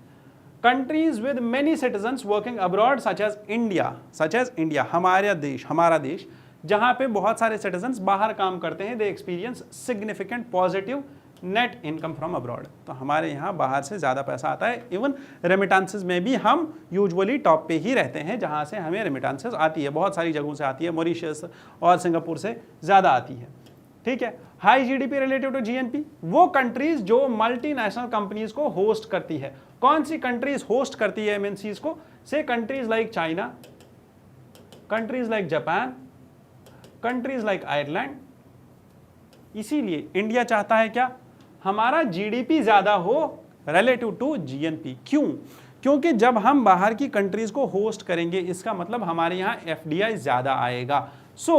countries with many citizens working abroad such as India, हमारा देश जहां पे बहुत सारे सिटीजन्स बाहर काम करते हैं, they experience significant positive net income from abroad. तो हमारे यहाँ बाहर से ज़्यादा पैसा आता है, इवन रेमिटेंसेस में भी हम यूजुअली टॉप पे ही रहते हैं, जहाँ से हमें रेमिटेंसेस आती है, बहुत सारी जगहों से आती है, मॉरिशस और सिंगापुर से ज़्यादा आती है, ठीक है। High GDP relative to GNP, वो कंट्रीज जो मल्टीनेशनल कंपनीज को होस्ट करती है। कौन सी कंट्रीज होस्ट करती है एमएनसीज को? से countries like China, countries like Japan, countries like Ireland. इसीलिए इंडिया चाहता है क्या? हमारा जीडीपी ज्यादा हो रिलेटिव टू जीएनपी। क्यों? क्योंकि जब हम बाहर की कंट्रीज को होस्ट करेंगे, इसका मतलब हमारे यहाँ एफडीआई ज्यादा आएगा। So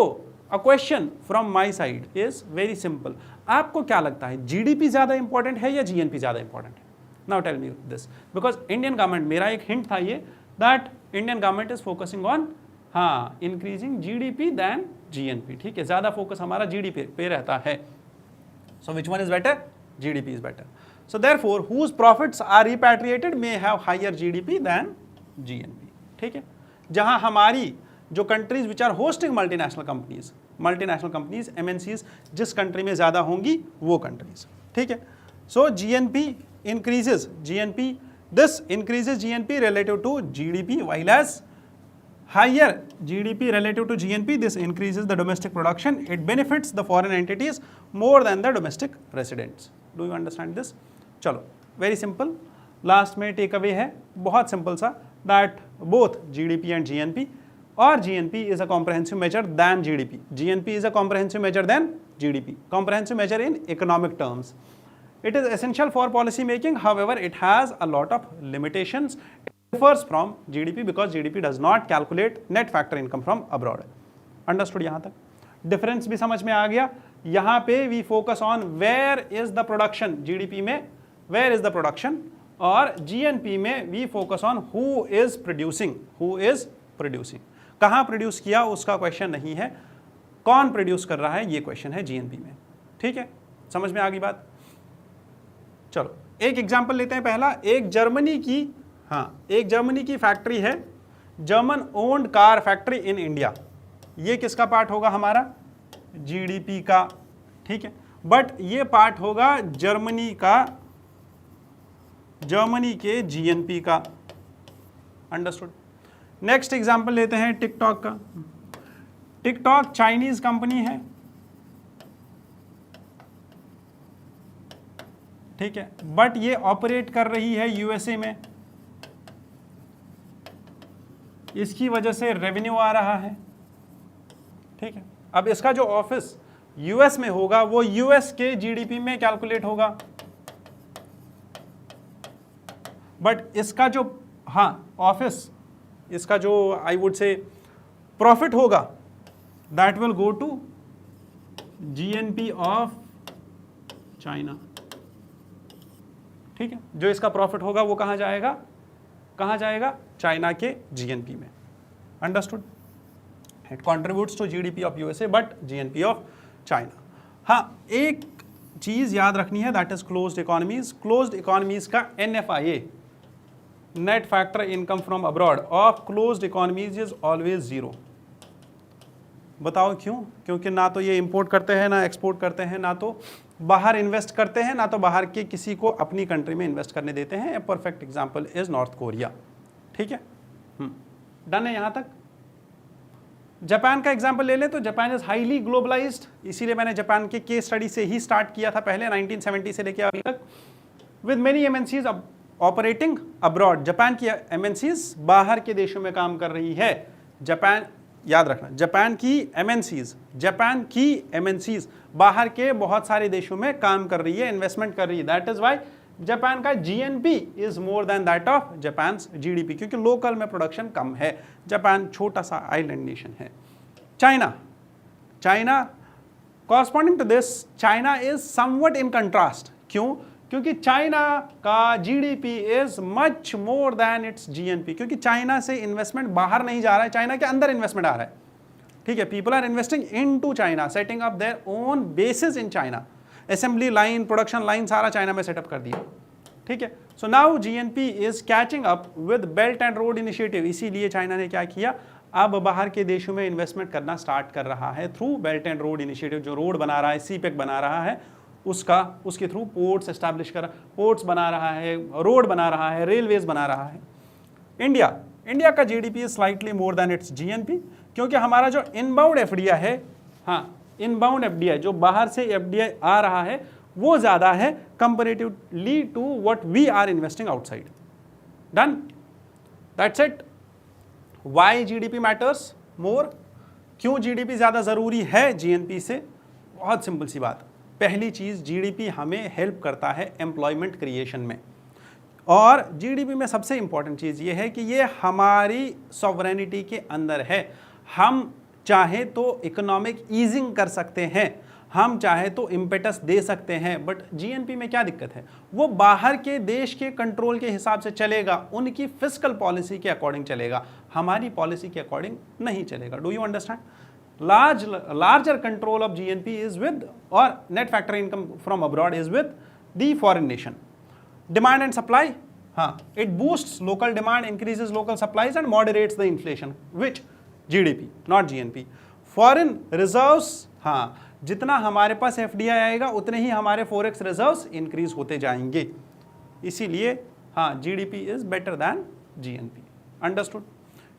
a question from my side is very simple, आपको क्या लगता है, जीडीपी ज्यादा इंपॉर्टेंट है या जीएनपी ज्यादा इंपॉर्टेंट है? Now tell me this, because Indian government, मेरा एक हिंट था ये, that Indian government is focusing on increasing GDP then GNP, ठीक है, ज्यादा फोकस हमारा जीडीपी पे रहता है। So which one is better? GDP is better. So therefore, whose profits are repatriated may have higher GDP than GNP. ठीक है, जहां हमारी जो countries which are hosting multinational companies MNCs जिस कंट्री में ज्यादा होंगी वो कंट्रीज, ठीक है। So GNP increases GNP, this increases GNP relative to GDP, while as higher GDP relative to GNP, this increases the domestic production, it benefits the foreign entities more than the domestic residents. Do you understand this? चलो, very simple, लास्ट में टेक अवे है बहुत सिंपल सा, that both GDP and GNP, or GNP is a comprehensive measure than GDP. GNP is a comprehensive measure than GDP. Comprehensive measure in economic terms. It is essential for policy making, however, it has a lot of limitations. Differs from GDP because GDP does not calculate net factor income from abroad. Understood यहाँ तक? डिफरेंस भी समझ में आ गया। यहाँ पे we focus on where is the production, GDP में वेयर इज द प्रोडक्शन, और जीएनपी में we focus on who is producing, कहाँ प्रोड्यूस किया उसका क्वेश्चन नहीं है, कौन प्रोड्यूस कर रहा है ये क्वेश्चन है जीएनपी में। ठीक है, समझ में आ गई बात। चलो एक एग्जांपल लेते हैं पहला, एक जर्मनी की फैक्ट्री है, German owned car factory in India. ये किसका पार्ट होगा हमारा, जीडीपी का। ठीक है, बट ये पार्ट होगा जर्मनी के जीएनपी का। अंडरस्टूड। नेक्स्ट एग्जांपल लेते हैं टिकटॉक का। टिकटॉक चाइनीज कंपनी है, ठीक है, बट ये ऑपरेट कर रही है यूएसए में, इसकी वजह से रेवेन्यू आ रहा है। ठीक है, अब इसका जो ऑफिस यूएस में होगा वो यूएस के जीडीपी में कैलकुलेट होगा, बट इसका जो ऑफिस, इसका जो आई वुड से प्रॉफिट होगा that will go to GNP of China. ठीक है, जो इसका प्रॉफिट होगा वो कहां जाएगा, चाइना के जीएनपी में। Understood. It contributes to GDP of USA but GNP of China. हाँ, एक चीज याद रखनी है, that is closed economies. Closed economies का NFIA, net factor income from abroad of closed economies is always zero. बताओ क्यों? क्योंकि ना तो ये इंपोर्ट करते हैं, ना एक्सपोर्ट करते हैं, ना तो बाहर इन्वेस्ट करते हैं, ना तो बाहर के किसी को अपनी कंट्री में इन्वेस्ट करने देते हैं। A perfect example is north Korea. ठीक है, डन है यहां तक। जापान का एग्जांपल ले लें तो जापान इज हाईली ग्लोबलाइज्ड, इसीलिए मैंने जापान के केस स्टडी से ही स्टार्ट किया था पहले 1970 से लेकर अभी तक। With many MNCs operating abroad, Japan की एमएनसीज बाहर के देशों में काम कर रही है। जापान, याद रखना, जापान की एमएनसीज बाहर के बहुत सारे देशों में काम कर रही है, इन्वेस्टमेंट कर रही है। दैट इज वाई जापान का GNP is more than that of Japan GDP, क्योंकि लोकल में प्रोडक्शन कम है। जापान छोटा सा आइलैंड नेशन है। China corresponding to this, China is somewhat in contrast. क्यों? क्योंकि चाइना का GDP is much more than its GNP, क्योंकि चाइना से इन्वेस्टमेंट बाहर नहीं जा रहा है, चाइना के अंदर इन्वेस्टमेंट आ रहा है। ठीक है, people are investing into China, setting up their own basis in China, assembly line, production line सारा चाइना में सेटअप कर दिया। ठीक है, so now GNP is catching up with belt and road initiative. इसीलिए चाइना ने क्या किया, अब बाहर के देशों में इन्वेस्टमेंट करना स्टार्ट कर रहा है through belt and road initiative. जो रोड बना रहा है, सीपेक बना रहा है, उसके थ्रू पोर्ट्स एस्टैब्लिश कर, पोर्ट्स बना रहा है, रोड बना रहा है, रेलवेज बना रहा है। इंडिया का GDP is slightly more than its GNP, क्योंकि हमारा जो इनबाउंड एफडीआई है, इनबाउंड एफडीआई जो बाहर से एफडीआई आ रहा है वो ज्यादा है comparatively to what we are investing outside. Done, that's it. Why GDP matters more, क्यों जीडीपी ज्यादा जरूरी है जीएनपी से? बहुत सिंपल सी बात। पहली चीज, जीडीपी हमें हेल्प करता है एम्प्लॉयमेंट क्रिएशन में, और जीडीपी में सबसे इंपॉर्टेंट चीज ये है कि ये हमारी सॉवरेनिटी के अंदर है। हम चाहे तो इकोनॉमिक ईजिंग कर सकते हैं, हम चाहे तो इम्पेटस दे सकते हैं, बट जीएनपी में क्या दिक्कत है, वो बाहर के देश के कंट्रोल के हिसाब से चलेगा, उनकी फिस्कल पॉलिसी के अकॉर्डिंग चलेगा, हमारी पॉलिसी के अकॉर्डिंग नहीं चलेगा। Do you understand? larger control of GNP is with, or net factor income from abroad is with the foreign nation. Demand and supply, it boosts local demand, increases local supplies and moderates the inflation, which GDP, not GNP. Foreign reserves, जितना हमारे पास FDI आएगा उतने ही हमारे forex reserves increase होते जाएंगे, इसीलिए GDP is better than GNP. Understood?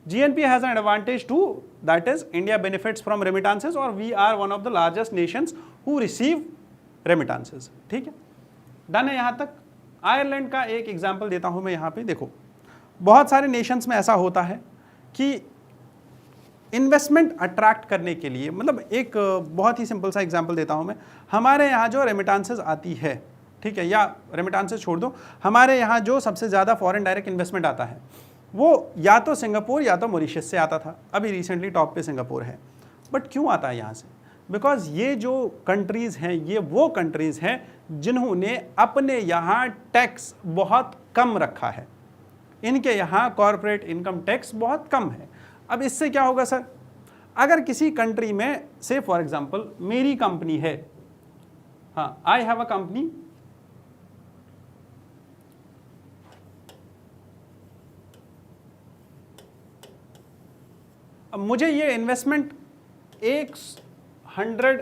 GNP has an advantage too, that is India benefits from remittances, or we are one of the largest nations who receive remittances. ठीक है, डन है यहाँ तक। आयरलैंड का एक एग्जाम्पल देता हूँ मैं यहाँ पे। देखो, बहुत सारे नेशंस में ऐसा होता है कि इन्वेस्टमेंट अट्रैक्ट करने के लिए, मतलब एक बहुत ही सिंपल सा एग्जाम्पल देता हूँ मैं। हमारे यहाँ जो रेमिटांसेस आती है, ठीक है, या रेमिटांसेस छोड़ दो, हमारे यहाँ जो सबसे ज़्यादा फॉरेन डायरेक्ट इन्वेस्टमेंट आता है वो या तो सिंगापुर या तो मॉरिशस से आता था। अभी रिसेंटली टॉप पे सिंगापुर है। बट क्यों आता है यहाँ से? बिकॉज ये जो कंट्रीज़ हैं ये वो कंट्रीज़ हैं जिन्होंने अपने यहाँ टैक्स बहुत कम रखा है, इनके यहाँ कॉरपोरेट इनकम टैक्स बहुत कम है। अब इससे क्या होगा सर, अगर किसी कंट्री में से फॉर एग्जांपल मेरी कंपनी है, हाँ आई हैव अ कंपनी, अब मुझे ये इन्वेस्टमेंट 100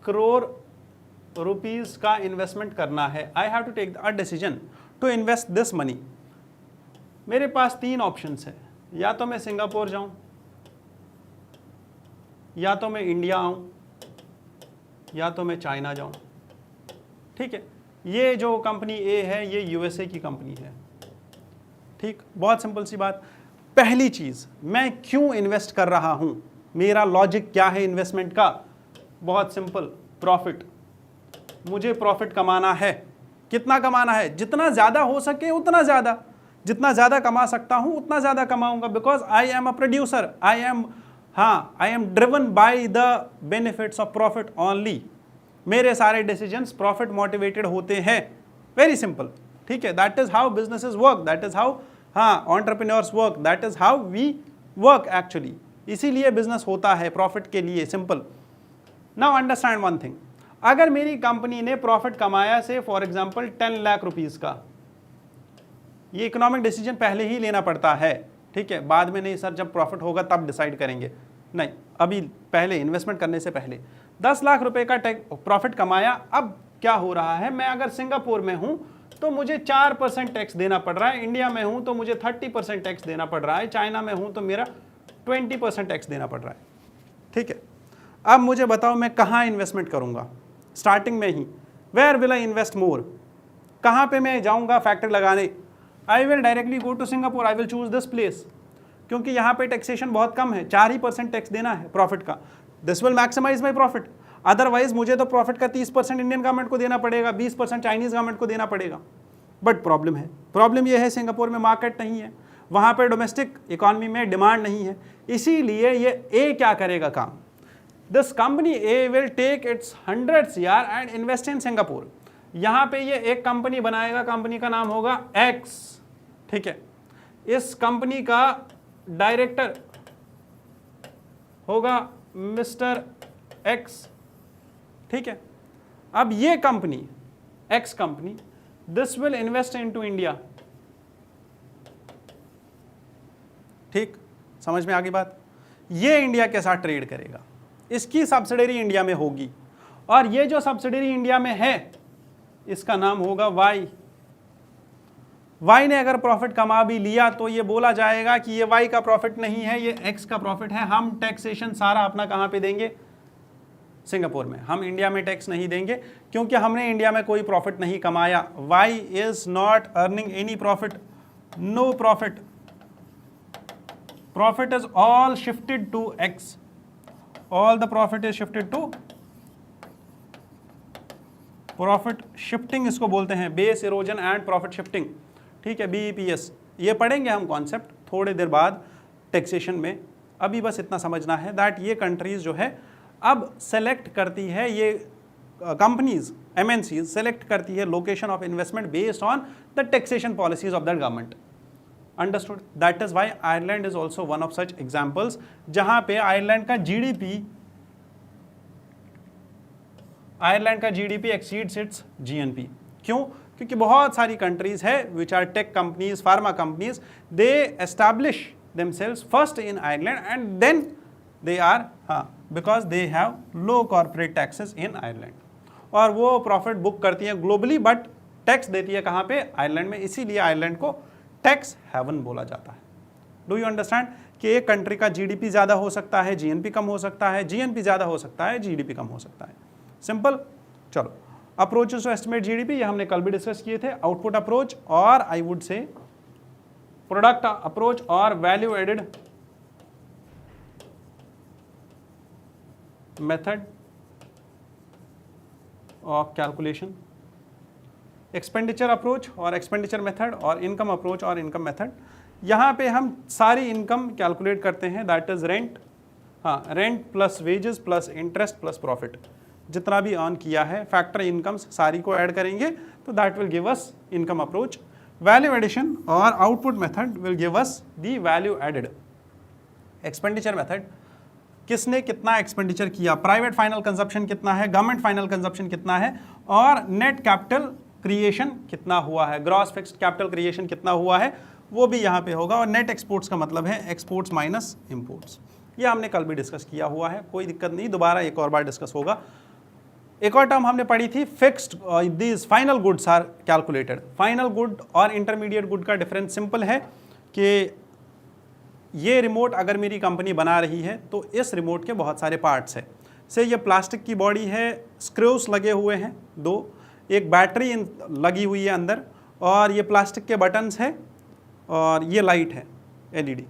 करोड़ रुपीस का इन्वेस्टमेंट करना है, I have to take a decision to invest this money. मेरे पास 3 ऑप्शंस है, या तो मैं सिंगापुर जाऊं, या तो मैं इंडिया आऊं, या तो मैं चाइना जाऊं। ठीक है, ये जो कंपनी ए है ये यूएसए की कंपनी है। ठीक, बहुत सिंपल सी बात। पहली चीज, मैं क्यों इन्वेस्ट कर रहा हूं, मेरा लॉजिक क्या है इन्वेस्टमेंट का, बहुत सिंपल, प्रॉफिट। मुझे प्रॉफिट कमाना है। कितना कमाना है, जितना ज्यादा हो सके उतना ज्यादा, जितना ज्यादा कमा सकता हूं उतना ज्यादा कमाऊंगा, because I am a producer, I am driven by the benefits of profit only. मेरे सारे डिसीजंस प्रॉफिट मोटिवेटेड होते हैं, वेरी सिंपल। ठीक है, that is how businesses work, that is how entrepreneurs work, that is how we work actually. इसीलिए बिजनेस होता है प्रॉफिट के लिए, simple. Now understand one thing, अगर मेरी कंपनी ने प्रॉफिट कमाया से फॉर एग्जांपल 10 लाख रुपीस का, ये इकोनॉमिक डिसीजन पहले ही लेना पड़ता है। ठीक है, बाद में नहीं सर जब प्रॉफिट होगा तब डिसाइड करेंगे, नहीं, अभी पहले इन्वेस्टमेंट करने से पहले 10 लाख रुपए का प्रॉफिट कमाया। अब क्या हो रहा है, मैं अगर सिंगापुर में हूं तो मुझे 4% टैक्स देना पड़ रहा है, इंडिया में हूं तो मुझे 30% टैक्स देना पड़ रहा है, चाइना में हूं तो मेरा 20% टैक्स देना पड़ रहा है। ठीक है, अब मुझे बताओ मैं कहाँ इन्वेस्टमेंट करूंगा, स्टार्टिंग में ही, where will I invest more, कहाँ पे मैं जाऊंगा फैक्ट्री लगाने, I will directly go to Singapore, I will choose this place, क्योंकि यहाँ पे टैक्सेशन बहुत कम है, 4% टैक्स देना है प्रॉफिट का, this will maximize my profit. Otherwise मुझे तो प्रॉफिट का 30% इंडियन गवर्नमेंट को देना पड़ेगा, 20% चाइनीज गवर्नमेंट को देना पड़ेगा। बट प्रॉब्लम यह है सिंगापुर में मार्केट नहीं है, वहाँ पे डोमेस्टिक इकोनॉमी में डिमांड नहीं है, इसीलिए ये ए क्या करेगा काम, this company A will take its 100 CR and invest in Singapore. यहाँ पे ये एक कंपनी बनाएगा, कंपनी का नाम होगा एक्स। ठीक है, इस कंपनी का डायरेक्टर होगा मिस्टर एक्स। ठीक है, अब ये company x company this will invest into India. ठीक, समझ में आ गई बात। ये इंडिया के साथ ट्रेड करेगा, इसकी सब्सिडरी इंडिया में होगी, और ये जो सब्सिडरी इंडिया में है इसका नाम होगा वाई। वाई ने अगर प्रॉफिट कमा भी लिया तो ये बोला जाएगा कि ये वाई का प्रॉफिट नहीं है, ये एक्स का प्रॉफिट है। हम टैक्सेशन सारा अपना कहाँ पे देंगे, सिंगापुर में। हम इंडिया में टैक्स नहीं देंगे क्योंकि हमने इंडिया में कोई प्रॉफिट नहीं कमाया। Why is not earning any profit, no profit, profit is all shifted to X, all the profit is shifted to profit shifting, इसको बोलते हैं base erosion and profit shifting. ठीक है, BEPS, ये पढ़ेंगे हम कॉन्सेप्ट थोड़े देर बाद टैक्सेशन में। अभी बस इतना समझना है दैट ये कंट्रीज जो है अब सेलेक्ट करती है, ये कंपनीज MNCs सेलेक्ट करती है location of investment based on the taxation policies of that government. Understood, that is why Ireland is also one of such examples, जहां पे आयरलैंड का GDP एक्सीड्स इट्स GNP। क्यों? क्योंकि बहुत सारी कंट्रीज है which are tech companies, pharma companies, they establish themselves first in Ireland and then they are because they have low corporate taxes in Ireland, और वो प्रॉफिट बुक करती है ग्लोबली बट टैक्स देती है कहाँ पे, आयरलैंड में। इसीलिए आयरलैंड को टैक्स हेवन बोला जाता है। डू यू अंडरस्टैंड कि एक कंट्री का GDP ज़्यादा हो सकता है, GNP कम हो सकता है, GNP ज़्यादा हो सकता है, GDP कम हो सकता है, सिंपल। चलो, अप्रोचेस टू एस्टिमेट GDP ये हमने कल भी डिस्कस किए थे, आउटपुट अप्रोच और I would say product approach और value added method of calculation, expenditure approach और एक्सपेंडिचर मेथड, और इनकम अप्रोच और इनकम मेथड। यहाँ पे हम सारी इनकम कैलकुलेट करते हैं, दैट इज रेंट, हाँ, rent plus wages plus interest plus profit, जितना भी अर्न किया है फैक्टर इनकम्स सारी को ऐड करेंगे तो that will give us income approach. Value addition और output method will give us the value added. Expenditure method, किसने कितना एक्सपेंडिचर किया, प्राइवेट फाइनल कंजप्शन कितना है, गवर्नमेंट फाइनल कंजप्शन कितना है, और नेट कैपिटल क्रिएशन कितना हुआ है, ग्रॉस फिक्स्ड कैपिटल क्रिएशन कितना हुआ है, वो भी यहाँ पे होगा। और नेट एक्सपोर्ट्स का मतलब है एक्सपोर्ट्स माइनस इंपोर्ट्स। ये हमने कल भी डिस्कस किया हुआ है, कोई दिक्कत नहीं, दोबारा एक और बार डिस्कस होगा। एक और टर्म हमने पढ़ी थी, fixed these final goods are calculated. Final good और इंटरमीडिएट गुड का डिफरेंस सिंपल है कि ये रिमोट अगर मेरी कंपनी बना रही है तो इस रिमोट के बहुत सारे पार्ट्स हैं। से ये प्लास्टिक की बॉडी है, स्क्रूज लगे हुए हैं 2, एक बैटरी लगी हुई है अंदर, और ये प्लास्टिक के बटन्स हैं, और ये लाइट है LED।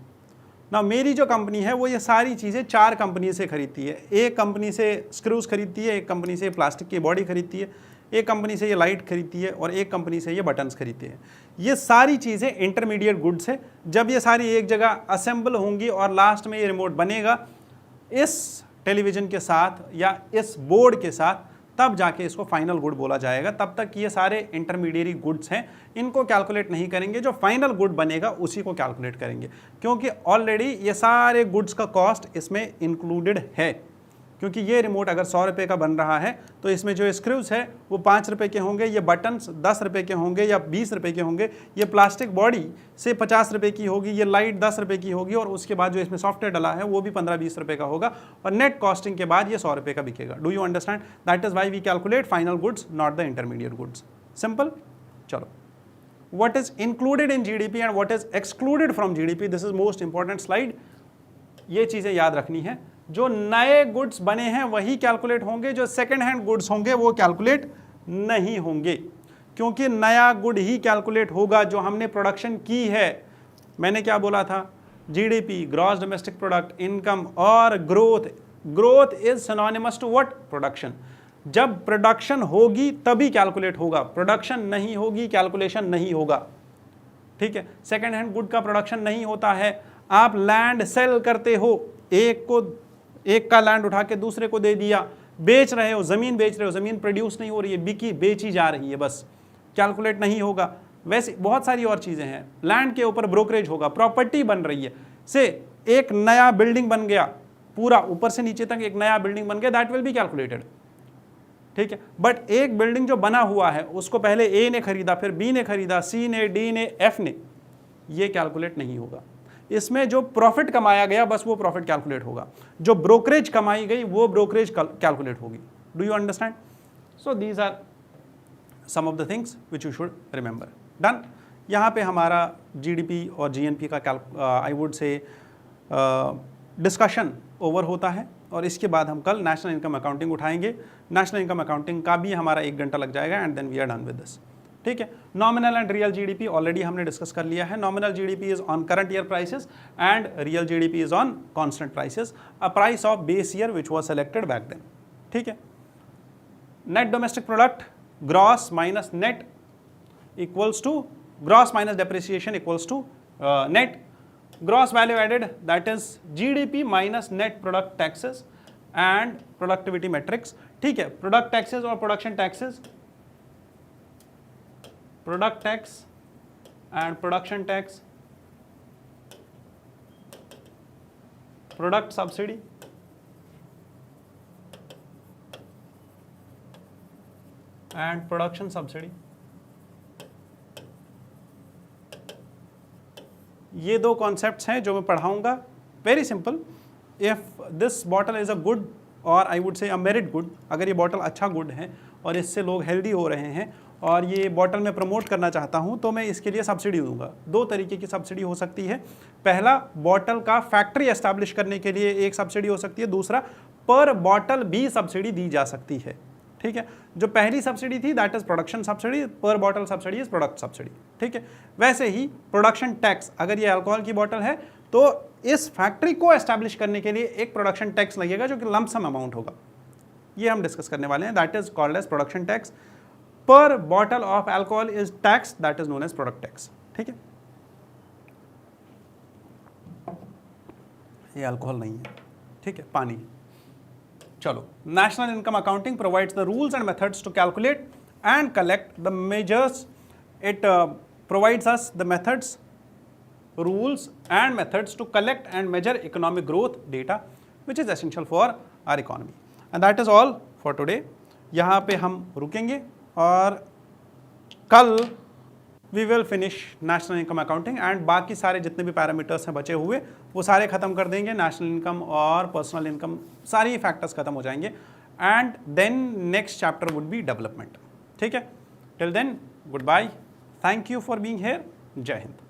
ना मेरी जो कंपनी है वो ये सारी चीज़ें 4 कंपनी से खरीदती है। एक कंपनी से स्क्रूज खरीदती है, एक कंपनी से प्लास्टिक की बॉडी खरीदती है, एक कंपनी से ये लाइट खरीदती है, और एक कंपनी से ये बटन्स खरीदती है। ये सारी चीज़ें इंटरमीडिएट गुड्स है। जब ये सारी एक जगह असेंबल होंगी और लास्ट में ये रिमोट बनेगा इस टेलीविज़न के साथ या इस बोर्ड के साथ, तब जाके इसको फाइनल गुड बोला जाएगा। तब तक ये सारे इंटरमीडिएट गुड्स हैं, इनको कैलकुलेट नहीं करेंगे, जो फाइनल गुड बनेगा उसी को कैलकुलेट करेंगे, क्योंकि ऑलरेडी ये सारे गुड्स का कॉस्ट इसमें इंक्लूडेड है। क्योंकि ये रिमोट अगर 100 रुपये का बन रहा है तो इसमें जो स्क्रूज है वो 5 रुपये के होंगे, ये बटन्स 10 रुपये के होंगे या 20 रुपये के होंगे, ये प्लास्टिक बॉडी से 50 रुपये की होगी, ये लाइट 10 रुपये की होगी, और उसके बाद जो इसमें सॉफ्टवेयर डला है वो भी 15-20 रुपये का होगा, और नेट कॉस्टिंग के बाद ये 100 रुपये का बिकेगा। Do you understand? That is why we calculate final goods, not the intermediate goods. Simple. चलो, what is included in GDP and what is excluded from GDP, this is most important slide। ये चीज़ें याद रखनी है। जो नए गुड्स बने हैं वही कैलकुलेट होंगे, जो सेकंड हैंड गुड्स होंगे वो कैलकुलेट नहीं होंगे, क्योंकि नया गुड ही कैलकुलेट होगा जो हमने प्रोडक्शन की है। मैंने क्या बोला था? GDP, gross domestic product, income और growth. Growth is synonymous to what? Production. जब प्रोडक्शन होगी तभी कैलकुलेट होगा, प्रोडक्शन नहीं होगी कैलकुलेशन नहीं होगा। ठीक है, सेकंड हैंड गुड का प्रोडक्शन नहीं होता है। आप लैंड सेल करते हो, एक का लैंड उठा के दूसरे को दे दिया, बेच रहे हो, जमीन बेच रहे हो, जमीन प्रोड्यूस नहीं हो रही है, बिकी बेची जा रही है, बस कैलकुलेट नहीं होगा। वैसे बहुत सारी और चीजें हैं, लैंड के ऊपर ब्रोकरेज होगा, प्रॉपर्टी बन रही है, से एक नया बिल्डिंग बन गया, पूरा ऊपर से नीचे तक एक नया बिल्डिंग बन गया, दैट विल बी कैलकुलेटेड। ठीक है, बट एक बिल्डिंग जो बना हुआ है उसको पहले ए ने खरीदा, फिर बी ने खरीदा, सी ने, डी ने, एफ ने, ये कैलकुलेट नहीं होगा। इसमें जो प्रॉफिट कमाया गया बस वो प्रॉफिट कैलकुलेट होगा, जो ब्रोकरेज कमाई गई वो ब्रोकरेज कैलकुलेट होगी। Do you understand? So these are some of the things which you should remember. Done. यहाँ पे हमारा GDP और GNP का I would say discussion over होता है, और इसके बाद हम कल नेशनल इनकम अकाउंटिंग उठाएंगे। नेशनल इनकम अकाउंटिंग का भी हमारा 1 घंटा लग जाएगा, and then we are done with this. ठीक है, nominal and real GDP already हमने डिस्कस कर लिया है। Nominal GDP is on current year prices and real GDP is on constant prices, a price of base year which was selected back then. ठीक है, net domestic product gross minus net equals to gross minus depreciation equals to net. Gross value added that is GDP minus net product taxes and productivity metrics. ठीक है, प्रोडक्ट टैक्सेस और production taxes, product tax and production tax, product subsidy, and production subsidy। ये 2 कॉन्सेप्ट्स हैं जो मैं पढ़ाऊंगा। Very simple. If this bottle is a good और आई वुड से अ मेरिट गुड, अगर ये बॉटल अच्छा गुड है और इससे लोग हेल्दी हो रहे हैं और ये बॉटल में प्रमोट करना चाहता हूँ, तो मैं इसके लिए सब्सिडी दूंगा। 2 तरीके की सब्सिडी हो सकती है। पहला, बॉटल का फैक्ट्री एस्टैब्लिश करने के लिए एक सब्सिडी हो सकती है। दूसरा, पर बॉटल भी सब्सिडी दी जा सकती है। ठीक है, जो पहली सब्सिडी थी दैट इज प्रोडक्शन सब्सिडी, पर bottle subsidy is product subsidy. ठीक है, वैसे ही प्रोडक्शन टैक्स, अगर ये अल्कोहल की बॉटल है तो इस फैक्ट्री को एस्टैब्लिश करने के लिए एक प्रोडक्शन टैक्स लगेगा जो कि लमसम अमाउंट होगा। ये हम डिस्कस करने वाले हैं, that is called as production tax. Per bottle of alcohol is tax, that is known as product tax। ठीक है, ये अल्कोहल नहीं है। ठीक है, पानी। चलो, national income accounting provides the rules and methods to calculate and collect the measures, it provides us the methods, rules and methods to collect and measure economic growth data which is essential for our economy. And that is all for today. यहाँ पे हम रुकेंगे और कल we will finish national income accounting and बाकी सारे जितने भी पैरामीटर्स हैं बचे हुए वो सारे ख़त्म कर देंगे, नेशनल इनकम और पर्सनल इनकम सारी फैक्टर्स ख़त्म हो जाएंगे and then next chapter would be development. ठीक है, till then good bye, thank you for being here, जय हिंद।